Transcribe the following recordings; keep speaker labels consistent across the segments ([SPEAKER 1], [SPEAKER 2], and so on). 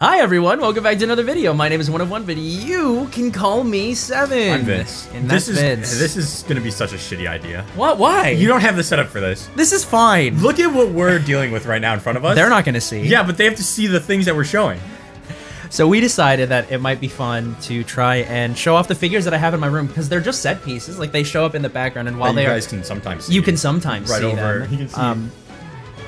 [SPEAKER 1] Hi everyone, welcome back to another video. My name is 101, but you can call me Seven.
[SPEAKER 2] I'm Vince.
[SPEAKER 1] And that's Vince.
[SPEAKER 2] This is gonna be such a shitty idea.
[SPEAKER 1] What? Why?
[SPEAKER 2] You don't have the setup for this.
[SPEAKER 1] This is fine.
[SPEAKER 2] Look at what we're dealing with right now in front of us.
[SPEAKER 1] They're not gonna see.
[SPEAKER 2] Yeah, but they have to see the things that we're showing.
[SPEAKER 1] So we decided that it might be fun to try and show off the figures that I have in my room because they're just set pieces. Like they show up in the background, and while
[SPEAKER 2] you guys can sometimes see
[SPEAKER 1] you can sometimes
[SPEAKER 2] right
[SPEAKER 1] see
[SPEAKER 2] over.
[SPEAKER 1] them.
[SPEAKER 2] You can see.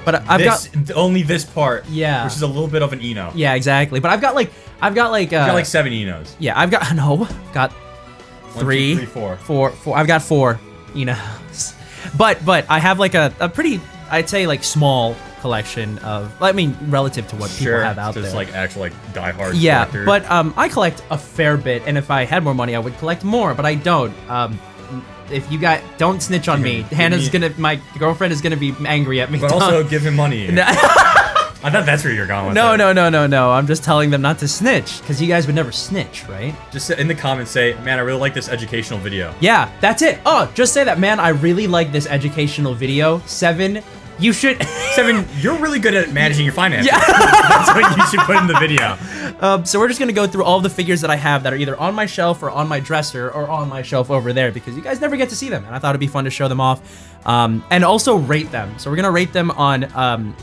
[SPEAKER 1] But I've got
[SPEAKER 2] only this part.
[SPEAKER 1] Yeah.
[SPEAKER 2] Which is a little bit of an Eno.
[SPEAKER 1] Yeah, exactly. But I've got like
[SPEAKER 2] You got like 7 Enos.
[SPEAKER 1] Yeah, I've got got 3,
[SPEAKER 2] 1, 2, 3, 4.
[SPEAKER 1] 4. I've got 4, but I have like a pretty, I'd say, like small collection of, I mean, relative to what people have out there.
[SPEAKER 2] Just like actual like diehard.
[SPEAKER 1] Yeah,
[SPEAKER 2] collector.
[SPEAKER 1] but I collect a fair bit, and if I had more money, I would collect more, but I don't. If you got, don't snitch on me. My girlfriend is gonna be angry at me.
[SPEAKER 2] But also give him money. I thought that's where you're going with
[SPEAKER 1] No. I'm just telling them not to snitch, because you guys would never snitch, right?
[SPEAKER 2] Just in the comments say, man, I really like this educational video.
[SPEAKER 1] Yeah, that's it. Oh, just say that, man, I really like this educational video. 7, you should...
[SPEAKER 2] 7, you're really good at managing your finances.
[SPEAKER 1] Yeah.
[SPEAKER 2] That's what you should put in the video.
[SPEAKER 1] So we're just gonna go through all the figures that I have that are either on my shelf or on my dresser or on my shelf over there, because you guys never get to see them, and I thought it'd be fun to show them off. And also rate them. So we're gonna rate them on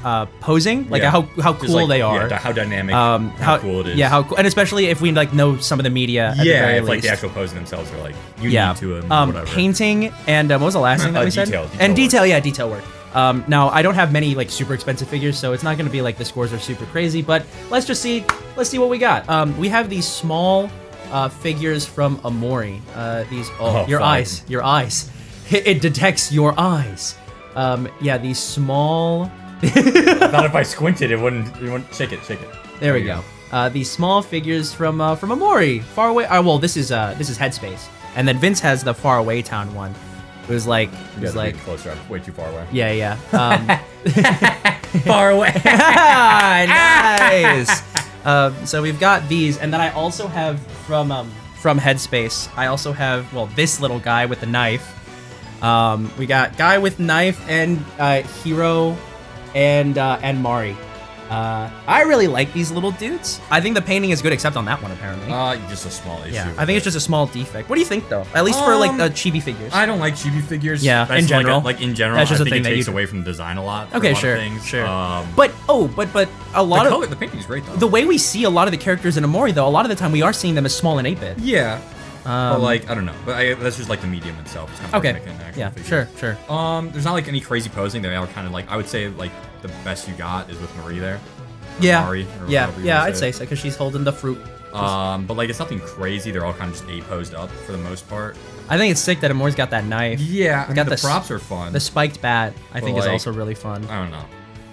[SPEAKER 1] posing, like how cool they are.
[SPEAKER 2] Yeah, how dynamic, how cool it is.
[SPEAKER 1] Yeah, how cool, and especially if we like know some of the media. At the very
[SPEAKER 2] if like
[SPEAKER 1] least.
[SPEAKER 2] the actual posing themselves are like unique to them. Whatever.
[SPEAKER 1] Painting and what was the last thing that we said? Detail work. Now I don't have many like super expensive figures, so it's not gonna be like the scores are super crazy. But let's see what we got. We have these small figures from Amori. Your eyes. It detects your eyes. Yeah, these small.
[SPEAKER 2] I thought if I squinted, it wouldn't. Shake it.
[SPEAKER 1] There we go. These small figures from Amori. Far away. Well, this is Headspace, and then Vince has the Far Away Town one. It was like
[SPEAKER 2] closer up, way too far away.
[SPEAKER 1] Yeah.
[SPEAKER 2] Far away.
[SPEAKER 1] Nice. So we've got these, and then I also have from Headspace. I also have this little guy with the knife. We got guy with knife and Hiro and Mari. I really like these little dudes. I think the painting is good, except on that one, apparently.
[SPEAKER 2] Just a small issue.
[SPEAKER 1] Yeah, I think it's just a small defect. What do you think, though? At least for like the chibi figures.
[SPEAKER 2] I don't like chibi figures.
[SPEAKER 1] Yeah, in general.
[SPEAKER 2] In general,
[SPEAKER 1] that's just
[SPEAKER 2] I think
[SPEAKER 1] a thing
[SPEAKER 2] it takes away from the design a lot.
[SPEAKER 1] Okay, sure. But a lot of
[SPEAKER 2] the painting is great though.
[SPEAKER 1] The way we see a lot of the characters in Amori, though, a lot of the time we are seeing them as small and 8-bit.
[SPEAKER 2] Yeah. But like, I don't know. But that's just like the medium itself. It's kind of
[SPEAKER 1] okay.
[SPEAKER 2] Like an actual
[SPEAKER 1] yeah.
[SPEAKER 2] figure.
[SPEAKER 1] Sure.
[SPEAKER 2] There's not like any crazy posing. They are kind of like, I would say like the best you got is with Marie there.
[SPEAKER 1] Yeah.
[SPEAKER 2] Mari,
[SPEAKER 1] I'd say so, because she's holding the fruit.
[SPEAKER 2] But like it's nothing crazy. They're all kind of just posed up for the most part.
[SPEAKER 1] I think it's sick that Amori's got that knife.
[SPEAKER 2] Yeah, the props are fun.
[SPEAKER 1] The spiked bat, I think, is also really fun.
[SPEAKER 2] I don't know.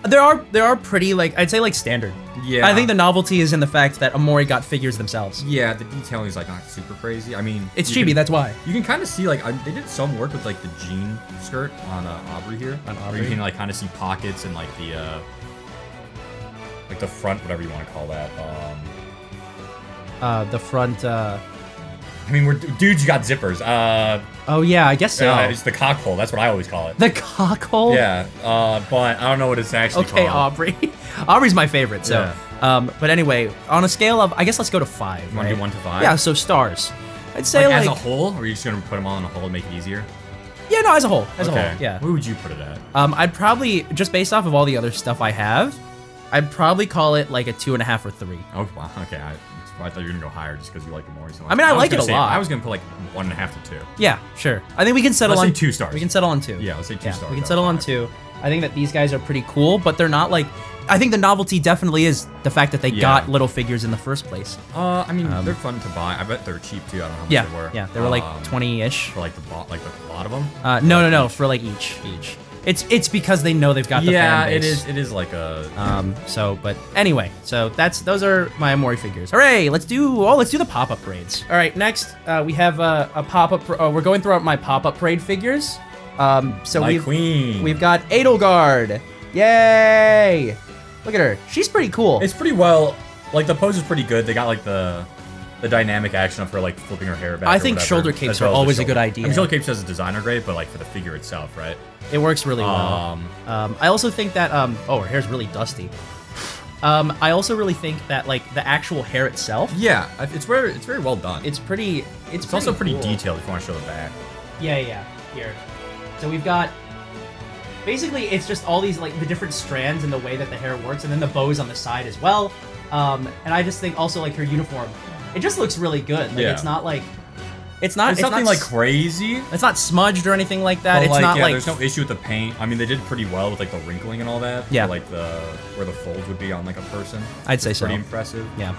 [SPEAKER 1] There are pretty, like, I'd say, like, standard.
[SPEAKER 2] Yeah.
[SPEAKER 1] I think the novelty is in the fact that Amori got figures themselves.
[SPEAKER 2] Yeah, the detailing is like not super crazy. I mean,
[SPEAKER 1] it's chibi, that's why.
[SPEAKER 2] You can kind of see like they did some work with like the jean skirt on Aubrey here. Where you can like kind of see pockets and like the front, whatever you want to call that.
[SPEAKER 1] The front.
[SPEAKER 2] I mean, dudes got zippers.
[SPEAKER 1] Oh yeah, I guess so.
[SPEAKER 2] It's the cock hole. That's what I always call it.
[SPEAKER 1] The cock hole.
[SPEAKER 2] Yeah. But I don't know what it's actually called.
[SPEAKER 1] Okay, Aubrey. Aubrey's my favorite. So. Yeah. But anyway, on a scale of, I guess let's go to 5.
[SPEAKER 2] You want to do 1 to 5?
[SPEAKER 1] Yeah. So stars. I'd say
[SPEAKER 2] like as a whole, or are you just gonna put them all in a whole to make it easier?
[SPEAKER 1] Yeah, no, as a whole. As a whole. Yeah.
[SPEAKER 2] Where would you put it at?
[SPEAKER 1] I'd probably, just based off of all the other stuff I have, I'd probably call it like a 2.5 or 3.
[SPEAKER 2] Oh wow. Okay. I thought you were gonna go higher just because you like it more. So
[SPEAKER 1] I mean, I like it a lot.
[SPEAKER 2] I was gonna put like 1.5 to 2.
[SPEAKER 1] Yeah, sure. I think we can settle
[SPEAKER 2] on.
[SPEAKER 1] Let's
[SPEAKER 2] say 2 stars.
[SPEAKER 1] We can settle on 2.
[SPEAKER 2] Yeah, let's say 2 stars.
[SPEAKER 1] We can settle on 2. I think that these guys are pretty cool, but they're not like. I think the novelty definitely is the fact that they got little figures in the first place.
[SPEAKER 2] I mean, they're fun to buy. I bet they're cheap too. I don't know how much they were.
[SPEAKER 1] Yeah, they were like 20-ish.
[SPEAKER 2] For like a lot of them.
[SPEAKER 1] No, for like each. It's because they know they've got the fan base.
[SPEAKER 2] It is like a
[SPEAKER 1] but anyway, so those are my Amori figures. Hooray, let's do the pop-up parades. All right, next we have a pop-up we're going through my pop-up parade figures. So we've got Edelgard. Yay! Look at her. She's pretty cool.
[SPEAKER 2] It's pretty well, like the pose is pretty good. They got like the dynamic action of her like flipping her hair back.
[SPEAKER 1] I think shoulder capes are always a good idea.
[SPEAKER 2] I mean, shoulder capes as a designer grade, but like for the figure itself, right?
[SPEAKER 1] It works really well. I also think that, oh, her hair's really dusty. I also really think that like the actual hair itself.
[SPEAKER 2] Yeah, it's very well done.
[SPEAKER 1] It's pretty. It's
[SPEAKER 2] also pretty
[SPEAKER 1] cool.
[SPEAKER 2] detailed if you want to show the back.
[SPEAKER 1] Yeah. Here. So we've got. Basically, it's just all these like the different strands and the way that the hair works, and then the bows on the side as well. And I just think also like her uniform, it just looks really good. Like it's not like. It's
[SPEAKER 2] nothing like crazy.
[SPEAKER 1] It's not smudged or anything like that. It's
[SPEAKER 2] like,
[SPEAKER 1] not like
[SPEAKER 2] there's no issue with the paint. I mean, they did pretty well with like the wrinkling and all that.
[SPEAKER 1] Yeah.
[SPEAKER 2] For, like where the folds would be on like a person.
[SPEAKER 1] I'd say so.
[SPEAKER 2] Pretty impressive.
[SPEAKER 1] Yeah.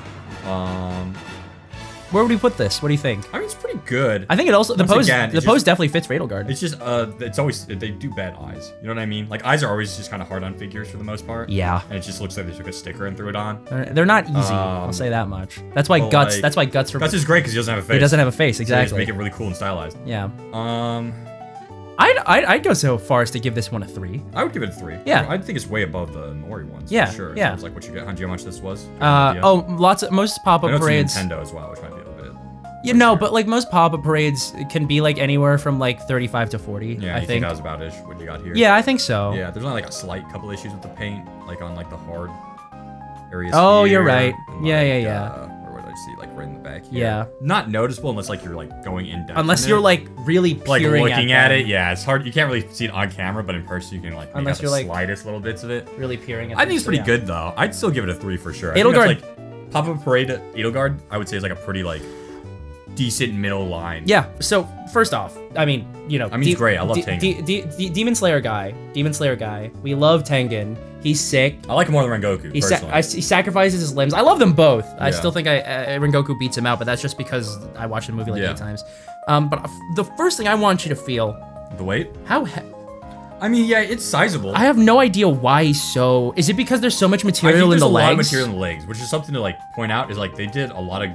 [SPEAKER 2] Where
[SPEAKER 1] would we put this? What do you think?
[SPEAKER 2] I mean, it's pretty good.
[SPEAKER 1] I think it also the pose definitely fits Fatal Guard.
[SPEAKER 2] It's just it's always they do bad eyes. You know what I mean? Like eyes are always just kind of hard on figures for the most part.
[SPEAKER 1] Yeah.
[SPEAKER 2] And it just looks like they took a sticker and threw it on.
[SPEAKER 1] They're not easy. I'll say that much. That's why Guts.
[SPEAKER 2] Like,
[SPEAKER 1] that's why Guts.
[SPEAKER 2] Guts is great because he doesn't have a face.
[SPEAKER 1] He doesn't have a face. Exactly.
[SPEAKER 2] So they just make it really cool and stylized.
[SPEAKER 1] Yeah.
[SPEAKER 2] I'd
[SPEAKER 1] I'd go so far as to give this one a 3.
[SPEAKER 2] I would give it a 3.
[SPEAKER 1] Yeah.
[SPEAKER 2] I think it's way above the Mori ones.
[SPEAKER 1] Yeah.
[SPEAKER 2] For sure.
[SPEAKER 1] Yeah.
[SPEAKER 2] It's like what you get. Do you know how much this was?
[SPEAKER 1] Most pop-up parades.
[SPEAKER 2] It's Nintendo as well, which might be a little bit.
[SPEAKER 1] You know, but like most pop-up parades can be like anywhere from like 35 to 40.
[SPEAKER 2] Yeah,
[SPEAKER 1] I think
[SPEAKER 2] that was about what you got here.
[SPEAKER 1] Yeah, I think so.
[SPEAKER 2] Yeah, there's only like a slight couple issues with the paint, like on like the hard areas.
[SPEAKER 1] Oh,
[SPEAKER 2] here,
[SPEAKER 1] you're right.
[SPEAKER 2] and,
[SPEAKER 1] yeah.
[SPEAKER 2] Or what did I see? Like right in the back here.
[SPEAKER 1] Yeah.
[SPEAKER 2] Not noticeable unless like you're like going in depth.
[SPEAKER 1] Unless you're like really
[SPEAKER 2] like looking at
[SPEAKER 1] them.
[SPEAKER 2] it. Yeah, it's hard. You can't really see it on camera, but in person you can like make out the slightest little bits of it.
[SPEAKER 1] Really peering at
[SPEAKER 2] I think it's pretty good though. I'd still give it a 3 for sure.
[SPEAKER 1] Edelgard,
[SPEAKER 2] like Pop-Up Parade Edelgard, I would say is like a pretty like decent middle line.
[SPEAKER 1] Yeah. So first off, I mean,
[SPEAKER 2] it's great. I love Tengen.
[SPEAKER 1] Demon Slayer guy. We love Tengen. He's sick.
[SPEAKER 2] I like him more than Rengoku.
[SPEAKER 1] He sacrifices his limbs. I love them both. Yeah. I still think Rengoku beats him out, but that's just because I watched the movie like 8 times. But the first thing I want you to feel
[SPEAKER 2] the weight.
[SPEAKER 1] I
[SPEAKER 2] mean, yeah, it's sizable.
[SPEAKER 1] I have no idea why he's so. Is it because there's so much material in the legs?
[SPEAKER 2] There's a lot of material in the legs, which is something to like point out. Is like they did a lot of.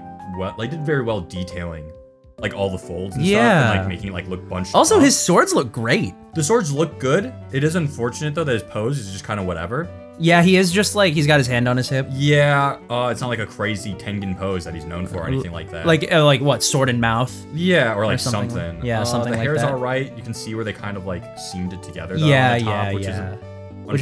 [SPEAKER 2] They did very well detailing, like all the folds and stuff, and like making it like look bunched.
[SPEAKER 1] Also,
[SPEAKER 2] up.
[SPEAKER 1] His swords look great.
[SPEAKER 2] The swords look good. It is unfortunate though that his pose is just kind of whatever.
[SPEAKER 1] Yeah, he is just like he's got his hand on his hip.
[SPEAKER 2] Yeah, it's not like a crazy Tengen pose that he's known for or anything like that.
[SPEAKER 1] Like what, sword in mouth?
[SPEAKER 2] Yeah, or like something.
[SPEAKER 1] Something like that.
[SPEAKER 2] The hair's all right. You can see where they kind of like seamed it together. Though,
[SPEAKER 1] yeah,
[SPEAKER 2] on the top,
[SPEAKER 1] which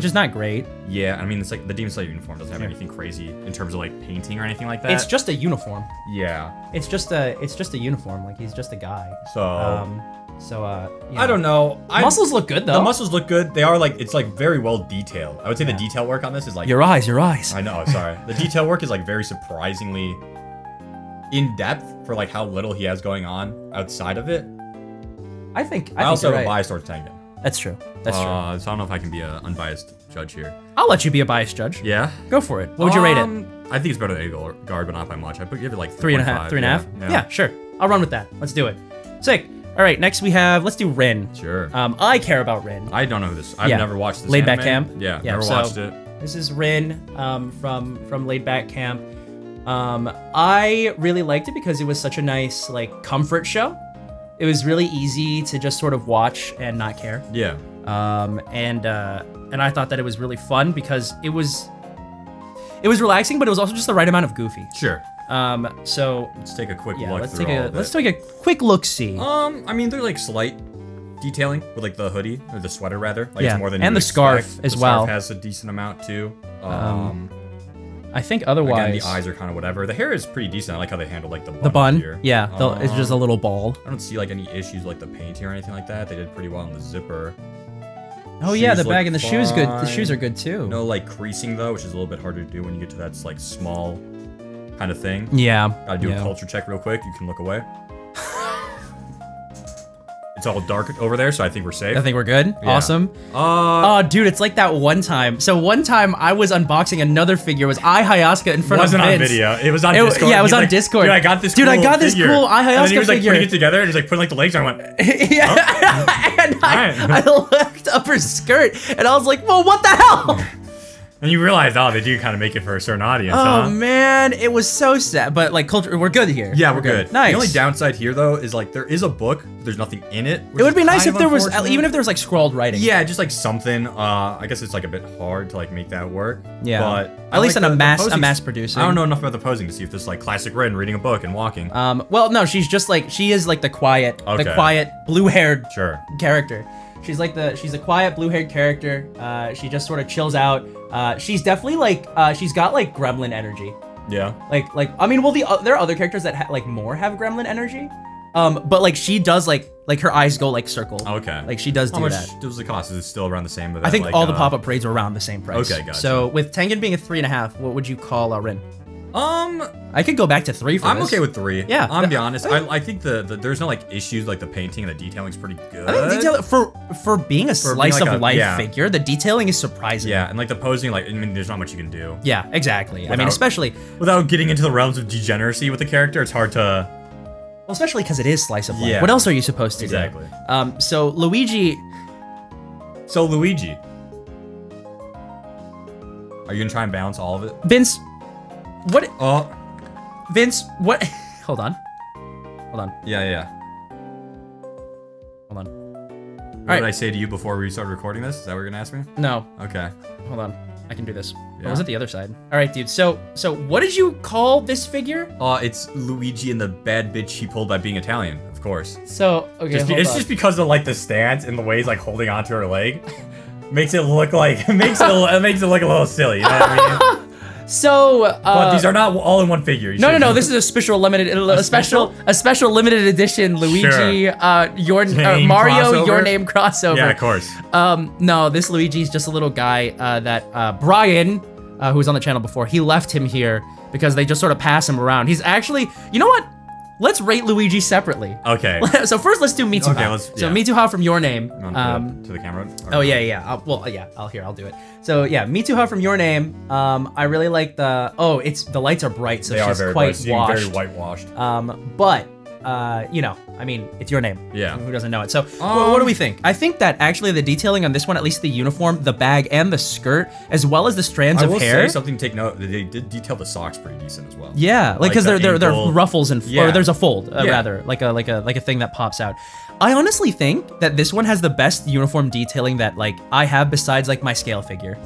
[SPEAKER 1] is not great.
[SPEAKER 2] Yeah, I mean it's like the Demon Slayer uniform doesn't have anything crazy in terms of like painting or anything like that.
[SPEAKER 1] It's just a uniform.
[SPEAKER 2] Yeah.
[SPEAKER 1] It's just a uniform. Like he's just a guy.
[SPEAKER 2] I don't know.
[SPEAKER 1] Muscles look good though.
[SPEAKER 2] The muscles look good. They are like it's like very well detailed. I would say the detail work on this is like
[SPEAKER 1] your eyes.
[SPEAKER 2] I know. Sorry. The detail work is like very surprisingly in depth for like how little he has going on outside of it.
[SPEAKER 1] I think
[SPEAKER 2] I also have a bias towards Tengen.
[SPEAKER 1] That's true. That's true.
[SPEAKER 2] So I don't know if I can be an unbiased judge here.
[SPEAKER 1] I'll let you be a biased judge.
[SPEAKER 2] Yeah?
[SPEAKER 1] Go for it. What would you rate it?
[SPEAKER 2] I think it's better than Edelgard, but not by much. I would give it like
[SPEAKER 1] 3.5. 3.5? Yeah, sure. I'll run with that. Let's do it. Sick. All right, next let's do Rin.
[SPEAKER 2] Sure.
[SPEAKER 1] I care about Rin.
[SPEAKER 2] I don't know who this. I've never watched this.
[SPEAKER 1] Laid Back Camp.
[SPEAKER 2] Yeah, never watched it.
[SPEAKER 1] This is Rin from Laid Back Camp. I really liked it because it was such a nice like comfort show. It was really easy to just sort of watch and not care.
[SPEAKER 2] Yeah.
[SPEAKER 1] And I thought that it was really fun because it was relaxing, but it was also just the right amount of goofy.
[SPEAKER 2] Sure.
[SPEAKER 1] So
[SPEAKER 2] let's take a quick look.
[SPEAKER 1] Let's take a quick look see.
[SPEAKER 2] I mean, they're like slight detailing with like the hoodie or the sweater rather. Like it's more than
[SPEAKER 1] and the scarf as well.
[SPEAKER 2] The scarf has a decent amount too.
[SPEAKER 1] I think otherwise.
[SPEAKER 2] Again, the eyes are kind of whatever. The hair is pretty decent. I like how they handled like the bun.
[SPEAKER 1] The bun,
[SPEAKER 2] here.
[SPEAKER 1] Yeah, it's just a little ball.
[SPEAKER 2] I don't see like any issues like the painting or anything like that. They did pretty well on the zipper.
[SPEAKER 1] Oh yeah, the bag and the shoes good. The shoes are good too.
[SPEAKER 2] No like creasing though, which is a little bit harder to do when you get to that like small kind of thing.
[SPEAKER 1] Yeah.
[SPEAKER 2] Gotta do a culture check real quick. You can look away. It's all dark over there, so I think we're safe.
[SPEAKER 1] I think we're good.
[SPEAKER 2] Yeah.
[SPEAKER 1] Awesome. Oh, dude, it's like that one time. So one time I was unboxing another figure. Was Ai Hayasuka in front of Vince.
[SPEAKER 2] It wasn't on video. It was on Discord.
[SPEAKER 1] Yeah, it was on Discord.
[SPEAKER 2] Dude, I got this.
[SPEAKER 1] Dude, I got this cool Ai Hayasuka
[SPEAKER 2] and he was like
[SPEAKER 1] figure.
[SPEAKER 2] putting it together, and he's like putting like the legs on. I went.
[SPEAKER 1] Yeah.
[SPEAKER 2] Oh.
[SPEAKER 1] And I looked up her skirt, and I was like, "Whoa, what the hell?"
[SPEAKER 2] And you realize, oh, they do kind of make it for a certain audience,
[SPEAKER 1] Oh, man, it was so sad. But, like, culture, we're good here.
[SPEAKER 2] Yeah, we're good.
[SPEAKER 1] Nice.
[SPEAKER 2] The only downside here, though, is, like, there is a book. There's nothing in it.
[SPEAKER 1] It would be nice if there was, even if there was, like, scrawled writing.
[SPEAKER 2] Yeah, just, like, something. I guess it's, like, a bit hard to, like, make that work.
[SPEAKER 1] Yeah.
[SPEAKER 2] But
[SPEAKER 1] at least on a mass producing.
[SPEAKER 2] I don't know enough about the posing to see if this is, like, classic Rin reading a book and walking.
[SPEAKER 1] Well, no, she's just, like, she is, like, the quiet blue-haired character. She's a quiet blue-haired character. She just sort of chills out. She's definitely like she's got like gremlin energy.
[SPEAKER 2] Yeah.
[SPEAKER 1] Like I mean, well, there are other characters that have gremlin energy. But like she does like her eyes go like circle.
[SPEAKER 2] Okay.
[SPEAKER 1] Like she does do that.
[SPEAKER 2] How much does the cost? Is it still around the same?
[SPEAKER 1] I think all the pop-up parades are around the same price.
[SPEAKER 2] Okay, gotcha.
[SPEAKER 1] So with Tengen being a 3.5, what would you call Rin? I could go back to 3 for
[SPEAKER 2] I'm
[SPEAKER 1] this.
[SPEAKER 2] okay with 3.
[SPEAKER 1] Yeah.
[SPEAKER 2] I'm gonna be honest. I think there's no like issues, like the painting and the detailing's pretty good.
[SPEAKER 1] I think detail for being a slice
[SPEAKER 2] like
[SPEAKER 1] of life figure, the detailing is surprising.
[SPEAKER 2] Yeah, and like the posing, like I mean, there's not much you can do.
[SPEAKER 1] Yeah, exactly. I mean, especially
[SPEAKER 2] without getting into the realms of degeneracy with the character, it's hard to.
[SPEAKER 1] Well, especially because it is slice of life.
[SPEAKER 2] Yeah.
[SPEAKER 1] What else are you supposed to do?
[SPEAKER 2] Exactly.
[SPEAKER 1] So Luigi.
[SPEAKER 2] Are you gonna try and balance all of it?
[SPEAKER 1] Vince, what?
[SPEAKER 2] Oh.
[SPEAKER 1] Vince, what? Hold on.
[SPEAKER 2] Yeah.
[SPEAKER 1] Hold on.
[SPEAKER 2] What did I say to you before we started recording this? Is that what you're gonna ask me?
[SPEAKER 1] No.
[SPEAKER 2] Okay.
[SPEAKER 1] Hold on. I can do this.
[SPEAKER 2] Yeah.
[SPEAKER 1] I was at the other side. All right, dude. So what did you call this figure?
[SPEAKER 2] It's Luigi and the bad bitch he pulled by being Italian, of course.
[SPEAKER 1] So okay,
[SPEAKER 2] it's just because of like the stance and the way he's like holding onto her leg, makes it look like it makes it look a little silly. You know what I mean?
[SPEAKER 1] So,
[SPEAKER 2] but these are not all in one figure.
[SPEAKER 1] No. This is a special limited, a special limited edition Luigi, Mario, Your Name crossover.
[SPEAKER 2] Yeah, of course.
[SPEAKER 1] No, this Luigi's just a little guy that Brian, who was on the channel before, he left him here because they just sort of pass him around. He's actually, you know what? Let's rate Luigi separately.
[SPEAKER 2] Okay.
[SPEAKER 1] So first, let's do Mitsuha.
[SPEAKER 2] Okay,
[SPEAKER 1] So Mitsuha from Your Name.
[SPEAKER 2] To the camera.
[SPEAKER 1] Oh yeah. I'll do it. So yeah, Mitsuha from Your Name. I really like the. Oh, the lights are bright, so she's quite washed.
[SPEAKER 2] Very whitewashed.
[SPEAKER 1] But you know, I mean, it's Your Name.
[SPEAKER 2] Yeah.
[SPEAKER 1] Who doesn't know it? So what do we think? I think that actually the detailing on this one, at least the uniform, the bag, and the skirt, as well as the strands of hair.
[SPEAKER 2] I will say something to take note. They did detail the socks pretty decent as well.
[SPEAKER 1] Yeah, like because they're ruffles and or there's a fold rather, like a thing that pops out. I honestly think that this one has the best uniform detailing that like I have besides like my scale figure.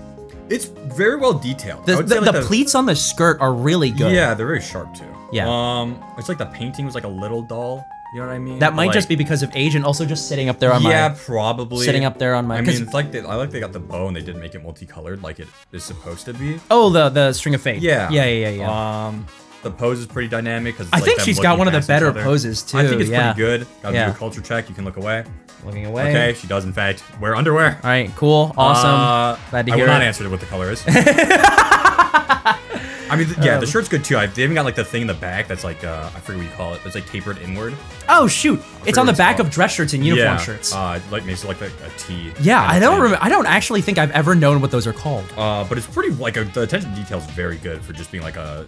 [SPEAKER 2] It's very well detailed.
[SPEAKER 1] The pleats on the skirt are really good.
[SPEAKER 2] Yeah, they're very sharp too.
[SPEAKER 1] Yeah.
[SPEAKER 2] It's like the painting was like a little dull. You know what I mean?
[SPEAKER 1] That might just be because of age and also just sitting up there on my.
[SPEAKER 2] Yeah, probably.
[SPEAKER 1] Sitting up there on my.
[SPEAKER 2] I mean, it's like they got the bow and they did make it multicolored, like it is supposed to be.
[SPEAKER 1] Oh, the string of fate.
[SPEAKER 2] Yeah.
[SPEAKER 1] Yeah.
[SPEAKER 2] The pose is pretty dynamic because
[SPEAKER 1] I think she's got one of the better poses too.
[SPEAKER 2] I think it's pretty good. Gotta do a culture check. You can look away.
[SPEAKER 1] Looking away.
[SPEAKER 2] Okay, she does in fact wear underwear.
[SPEAKER 1] All right, cool, awesome. Glad to hear it.
[SPEAKER 2] I will not answer what the color is. I mean, the shirt's good too. They even got like the thing in the back that's like, I forget what you call it. It's like tapered inward.
[SPEAKER 1] Oh shoot! It's on the back of dress shirts and uniform shirts.
[SPEAKER 2] Like makes it like a T.
[SPEAKER 1] Yeah, I don't remember. I don't actually think I've ever known what those are called.
[SPEAKER 2] But it's pretty like the attention to detail is very good for just being like a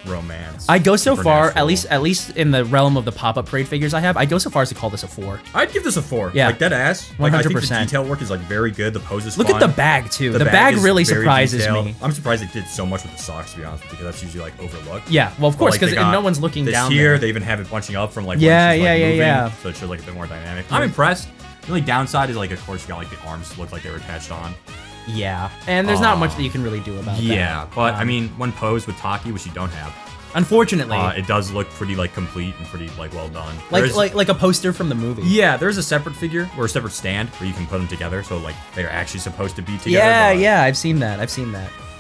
[SPEAKER 2] romance.
[SPEAKER 1] I go so far, at least in the realm of the pop-up parade figures I have, I go so far as to call this a 4.
[SPEAKER 2] I'd give this a 4.
[SPEAKER 1] Yeah,
[SPEAKER 2] like dead ass.
[SPEAKER 1] 100%.
[SPEAKER 2] I think the detail work is like very good. The pose is
[SPEAKER 1] Look
[SPEAKER 2] fun.
[SPEAKER 1] at the bag too. The bag really surprises me.
[SPEAKER 2] I'm surprised they did so much with the socks, to be honest, because that's usually like overlooked.
[SPEAKER 1] Yeah, well, of course, because no one's looking down
[SPEAKER 2] here,
[SPEAKER 1] there.
[SPEAKER 2] they even have it bunching up from like
[SPEAKER 1] yeah.
[SPEAKER 2] So it shows like a bit more dynamic. I'm impressed. The only downside is like, of course, you got like the arms look like they were attached on.
[SPEAKER 1] Yeah, and there's not much that you can really do about that.
[SPEAKER 2] Yeah, but I mean, one pose with Taki, which you don't have.
[SPEAKER 1] Unfortunately,
[SPEAKER 2] it does look pretty like complete and pretty like well done.
[SPEAKER 1] Like a poster from the movie.
[SPEAKER 2] Yeah, there's a separate figure or a separate stand where you can put them together, so like they're actually supposed to be together.
[SPEAKER 1] Yeah, I've seen that.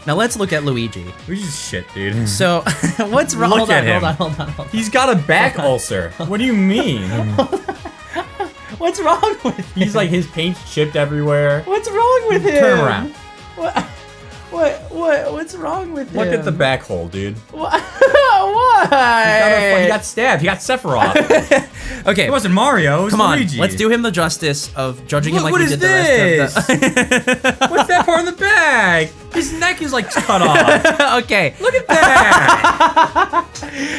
[SPEAKER 1] Now let's look at Luigi.
[SPEAKER 2] Luigi's shit, dude.
[SPEAKER 1] So, what's wrong?
[SPEAKER 2] Hold on. He's got a back ulcer. What do you mean?
[SPEAKER 1] What's wrong with him?
[SPEAKER 2] He's like, his paint's chipped everywhere.
[SPEAKER 1] What's wrong with him?
[SPEAKER 2] Turn around.
[SPEAKER 1] What's wrong with him?
[SPEAKER 2] Look at the back hole, dude.
[SPEAKER 1] What?
[SPEAKER 2] He got stabbed. He got Sephiroth.
[SPEAKER 1] Okay.
[SPEAKER 2] It wasn't Mario. It was
[SPEAKER 1] Luigi. Let's do him the justice of judging him like we did the rest of the...
[SPEAKER 2] What's that part in the bag? His neck is like cut off.
[SPEAKER 1] Okay.
[SPEAKER 2] Look at that.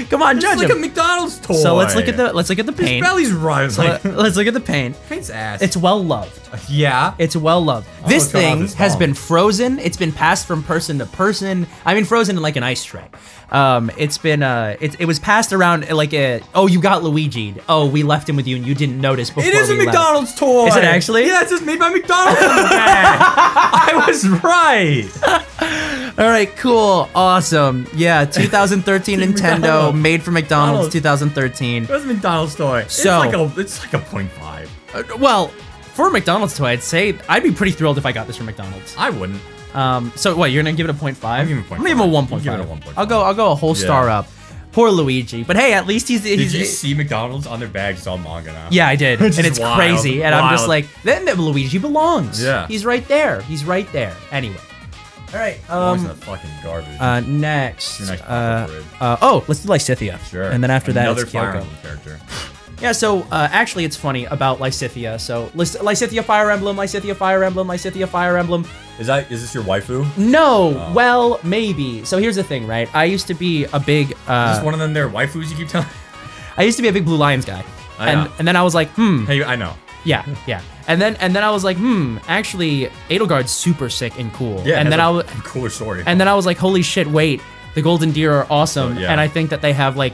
[SPEAKER 1] Come on, judge him.
[SPEAKER 2] It's like a McDonald's toy.
[SPEAKER 1] So let's look at the paint.
[SPEAKER 2] His belly's rising.
[SPEAKER 1] So let's look at the paint.
[SPEAKER 2] Paint's ass.
[SPEAKER 1] It's well loved.
[SPEAKER 2] Yeah.
[SPEAKER 1] It's well loved. This thing has been frozen. It's been passed from person to person. I mean, frozen in like an ice tray. It's been it was passed around like you got Luigi'd. Oh, we left him with you and you didn't notice before.
[SPEAKER 2] It is a McDonald's toy.
[SPEAKER 1] Is it actually?
[SPEAKER 2] Yeah, it's just made by McDonald's. I was right.
[SPEAKER 1] All right, cool, awesome. Yeah, 2013 Nintendo, made for McDonald's, 2013.
[SPEAKER 2] It was a McDonald's toy.
[SPEAKER 1] So
[SPEAKER 2] it's like a 0.5.
[SPEAKER 1] Well, For a McDonald's toy, I'd say I'd be pretty thrilled if I got this from McDonald's.
[SPEAKER 2] I wouldn't.
[SPEAKER 1] So what, you're gonna give it a 0.5?
[SPEAKER 2] I'm giving it a 0.5.
[SPEAKER 1] I'm gonna give it a 1.5.
[SPEAKER 2] Give it a 1.5.
[SPEAKER 1] I'll go a whole star up. Poor Luigi. But hey, at least he's
[SPEAKER 2] Did you see McDonald's on their bags? It's all manga now.
[SPEAKER 1] Yeah, I did. And it's
[SPEAKER 2] wild.
[SPEAKER 1] crazy. And I'm just like, then Luigi belongs.
[SPEAKER 2] Yeah.
[SPEAKER 1] He's right there. He's right there. Anyway. All right.
[SPEAKER 2] That fucking garbage.
[SPEAKER 1] Next.
[SPEAKER 2] Your next pop-up raid.
[SPEAKER 1] Let's do Lysithea.
[SPEAKER 2] Sure.
[SPEAKER 1] And then after that,
[SPEAKER 2] another
[SPEAKER 1] it's
[SPEAKER 2] Fire
[SPEAKER 1] Kyoko.
[SPEAKER 2] Emblem character.
[SPEAKER 1] Yeah, so actually it's funny about Lysithea. So Lysithea Fire Emblem, Lysithea Fire Emblem, Lysithea Fire Emblem.
[SPEAKER 2] Is this your waifu?
[SPEAKER 1] No, well, maybe. So here's the thing, right? I used to be a big...
[SPEAKER 2] Is this one of them there waifus you keep telling?
[SPEAKER 1] I used to be a big Blue Lions guy. And then I was like,
[SPEAKER 2] Hey, I know.
[SPEAKER 1] Yeah. And then I was like, actually, Edelgard's super sick and cool.
[SPEAKER 2] Yeah,
[SPEAKER 1] and then I was
[SPEAKER 2] cooler story.
[SPEAKER 1] And then I was like, holy shit, wait, the Golden Deer are awesome.
[SPEAKER 2] Oh, yeah.
[SPEAKER 1] And I think that they have like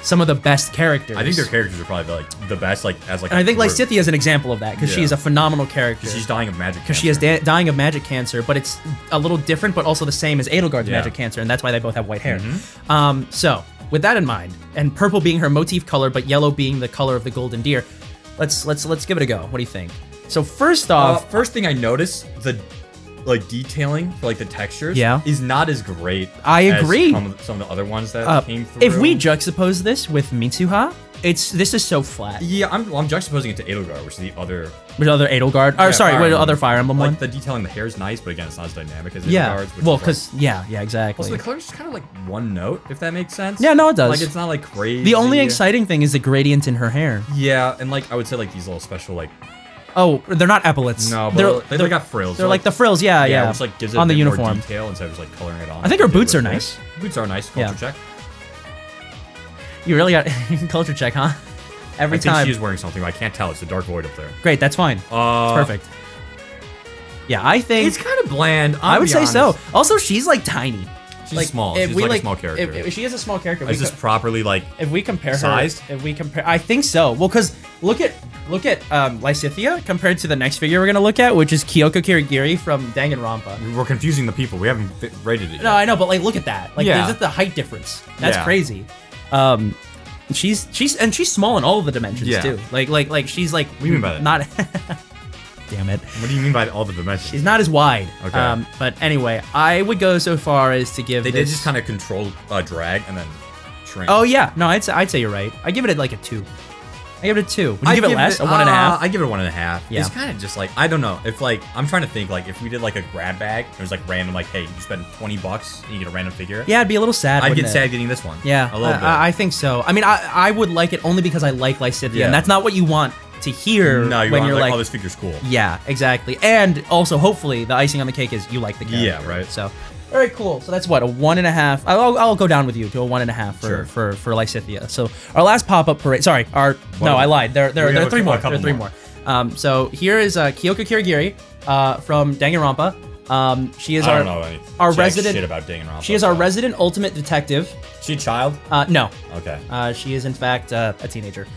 [SPEAKER 1] some of the best characters.
[SPEAKER 2] I think their characters are probably like the best, like as like.
[SPEAKER 1] And I think Lysithea is an example of that because she is a phenomenal character.
[SPEAKER 2] She's dying of magic.
[SPEAKER 1] Because she is dying of magic cancer, but it's a little different, but also the same as Edelgard's magic cancer, and that's why they both have white hair. So with that in mind, and purple being her motif color, but yellow being the color of the Golden Deer, let's give it a go. What do you think? So first off,
[SPEAKER 2] first thing I noticed, the like detailing for like the textures is not as great.
[SPEAKER 1] I agree.
[SPEAKER 2] As some of the other ones that came through.
[SPEAKER 1] If we juxtapose this with Mitsuha, this is so flat.
[SPEAKER 2] Yeah, I'm juxtaposing it to Edelgard, which is the other.
[SPEAKER 1] Which other Edelgard? Or sorry, what other Fire Emblem one?
[SPEAKER 2] Like the detailing, the hair is nice, but again, it's not as dynamic as Edelgard's.
[SPEAKER 1] Yeah, well, because exactly.
[SPEAKER 2] Also, the color's just kind of like one note, if that makes sense.
[SPEAKER 1] Yeah, no, it does.
[SPEAKER 2] Like it's not like crazy.
[SPEAKER 1] The only exciting thing is the gradient in her hair.
[SPEAKER 2] Yeah, and like I would say like these little special like.
[SPEAKER 1] Oh, they're not epaulets.
[SPEAKER 2] No, but they got frills.
[SPEAKER 1] They're like the frills, yeah.
[SPEAKER 2] Which like gives it
[SPEAKER 1] on
[SPEAKER 2] a
[SPEAKER 1] the
[SPEAKER 2] bit
[SPEAKER 1] uniform.
[SPEAKER 2] more detail instead of just like coloring it on.
[SPEAKER 1] I think her boots are nice.
[SPEAKER 2] Boots are nice. Culture check.
[SPEAKER 1] You really got culture check, huh? Every time.
[SPEAKER 2] I think she is wearing something, but I can't tell. It's a dark void up there.
[SPEAKER 1] Great, that's fine. It's perfect. Yeah, I think
[SPEAKER 2] it's kind of bland.
[SPEAKER 1] I would say so. Also, she's like tiny.
[SPEAKER 2] She's
[SPEAKER 1] like,
[SPEAKER 2] small. She's like a small character.
[SPEAKER 1] If she is a small character,
[SPEAKER 2] is this properly like?
[SPEAKER 1] If we compare
[SPEAKER 2] sized?
[SPEAKER 1] her, I think so. Well, because look at Lysithea compared to the next figure we're gonna look at, which is Kyoko Kirigiri from Danganronpa.
[SPEAKER 2] We're confusing the people. We haven't rated it yet.
[SPEAKER 1] No, I know, but like, look at that. Like, there's just the height difference. That's crazy. She's small in all of the dimensions too. Like she's like.
[SPEAKER 2] What do you mean by that?
[SPEAKER 1] Not. Damn it.
[SPEAKER 2] What do you mean by all the dimensions?
[SPEAKER 1] She's not as wide.
[SPEAKER 2] Okay.
[SPEAKER 1] But anyway, I would go so far as to give.
[SPEAKER 2] They did just kind of control drag and then shrink.
[SPEAKER 1] Oh yeah, no, I'd say you're right. I give it like a 2. I give it a 2. Would you give it less? A 1.5?
[SPEAKER 2] I give it a 1.5.
[SPEAKER 1] Yeah.
[SPEAKER 2] It's kind of just like I don't know if like I'm trying to think like if we did like a grab bag, it was like random like hey you spend $20 and you get a random figure.
[SPEAKER 1] Yeah, it'd be a little sad.
[SPEAKER 2] I'd get sad getting this one.
[SPEAKER 1] Yeah,
[SPEAKER 2] a little bit.
[SPEAKER 1] I think so. I mean, I would like it only because I like Lysithea, and that's not what you want to hear when you're like,
[SPEAKER 2] oh, this figure's cool.
[SPEAKER 1] Yeah, exactly. And also, hopefully, the icing on the cake is you like the character.
[SPEAKER 2] Yeah, right.
[SPEAKER 1] So, all right, cool. So that's what, a 1.5. I'll go down with you to a 1.5 for Lysithea. So our last pop-up parade. Sorry, I lied. There are 3 more. There are 3 more. So here is Kyoko Kirigiri from Danganronpa. She is our resident.
[SPEAKER 2] Shit about Danganronpa.
[SPEAKER 1] She is our resident ultimate detective.
[SPEAKER 2] She a child?
[SPEAKER 1] No.
[SPEAKER 2] Okay.
[SPEAKER 1] She is in fact a teenager.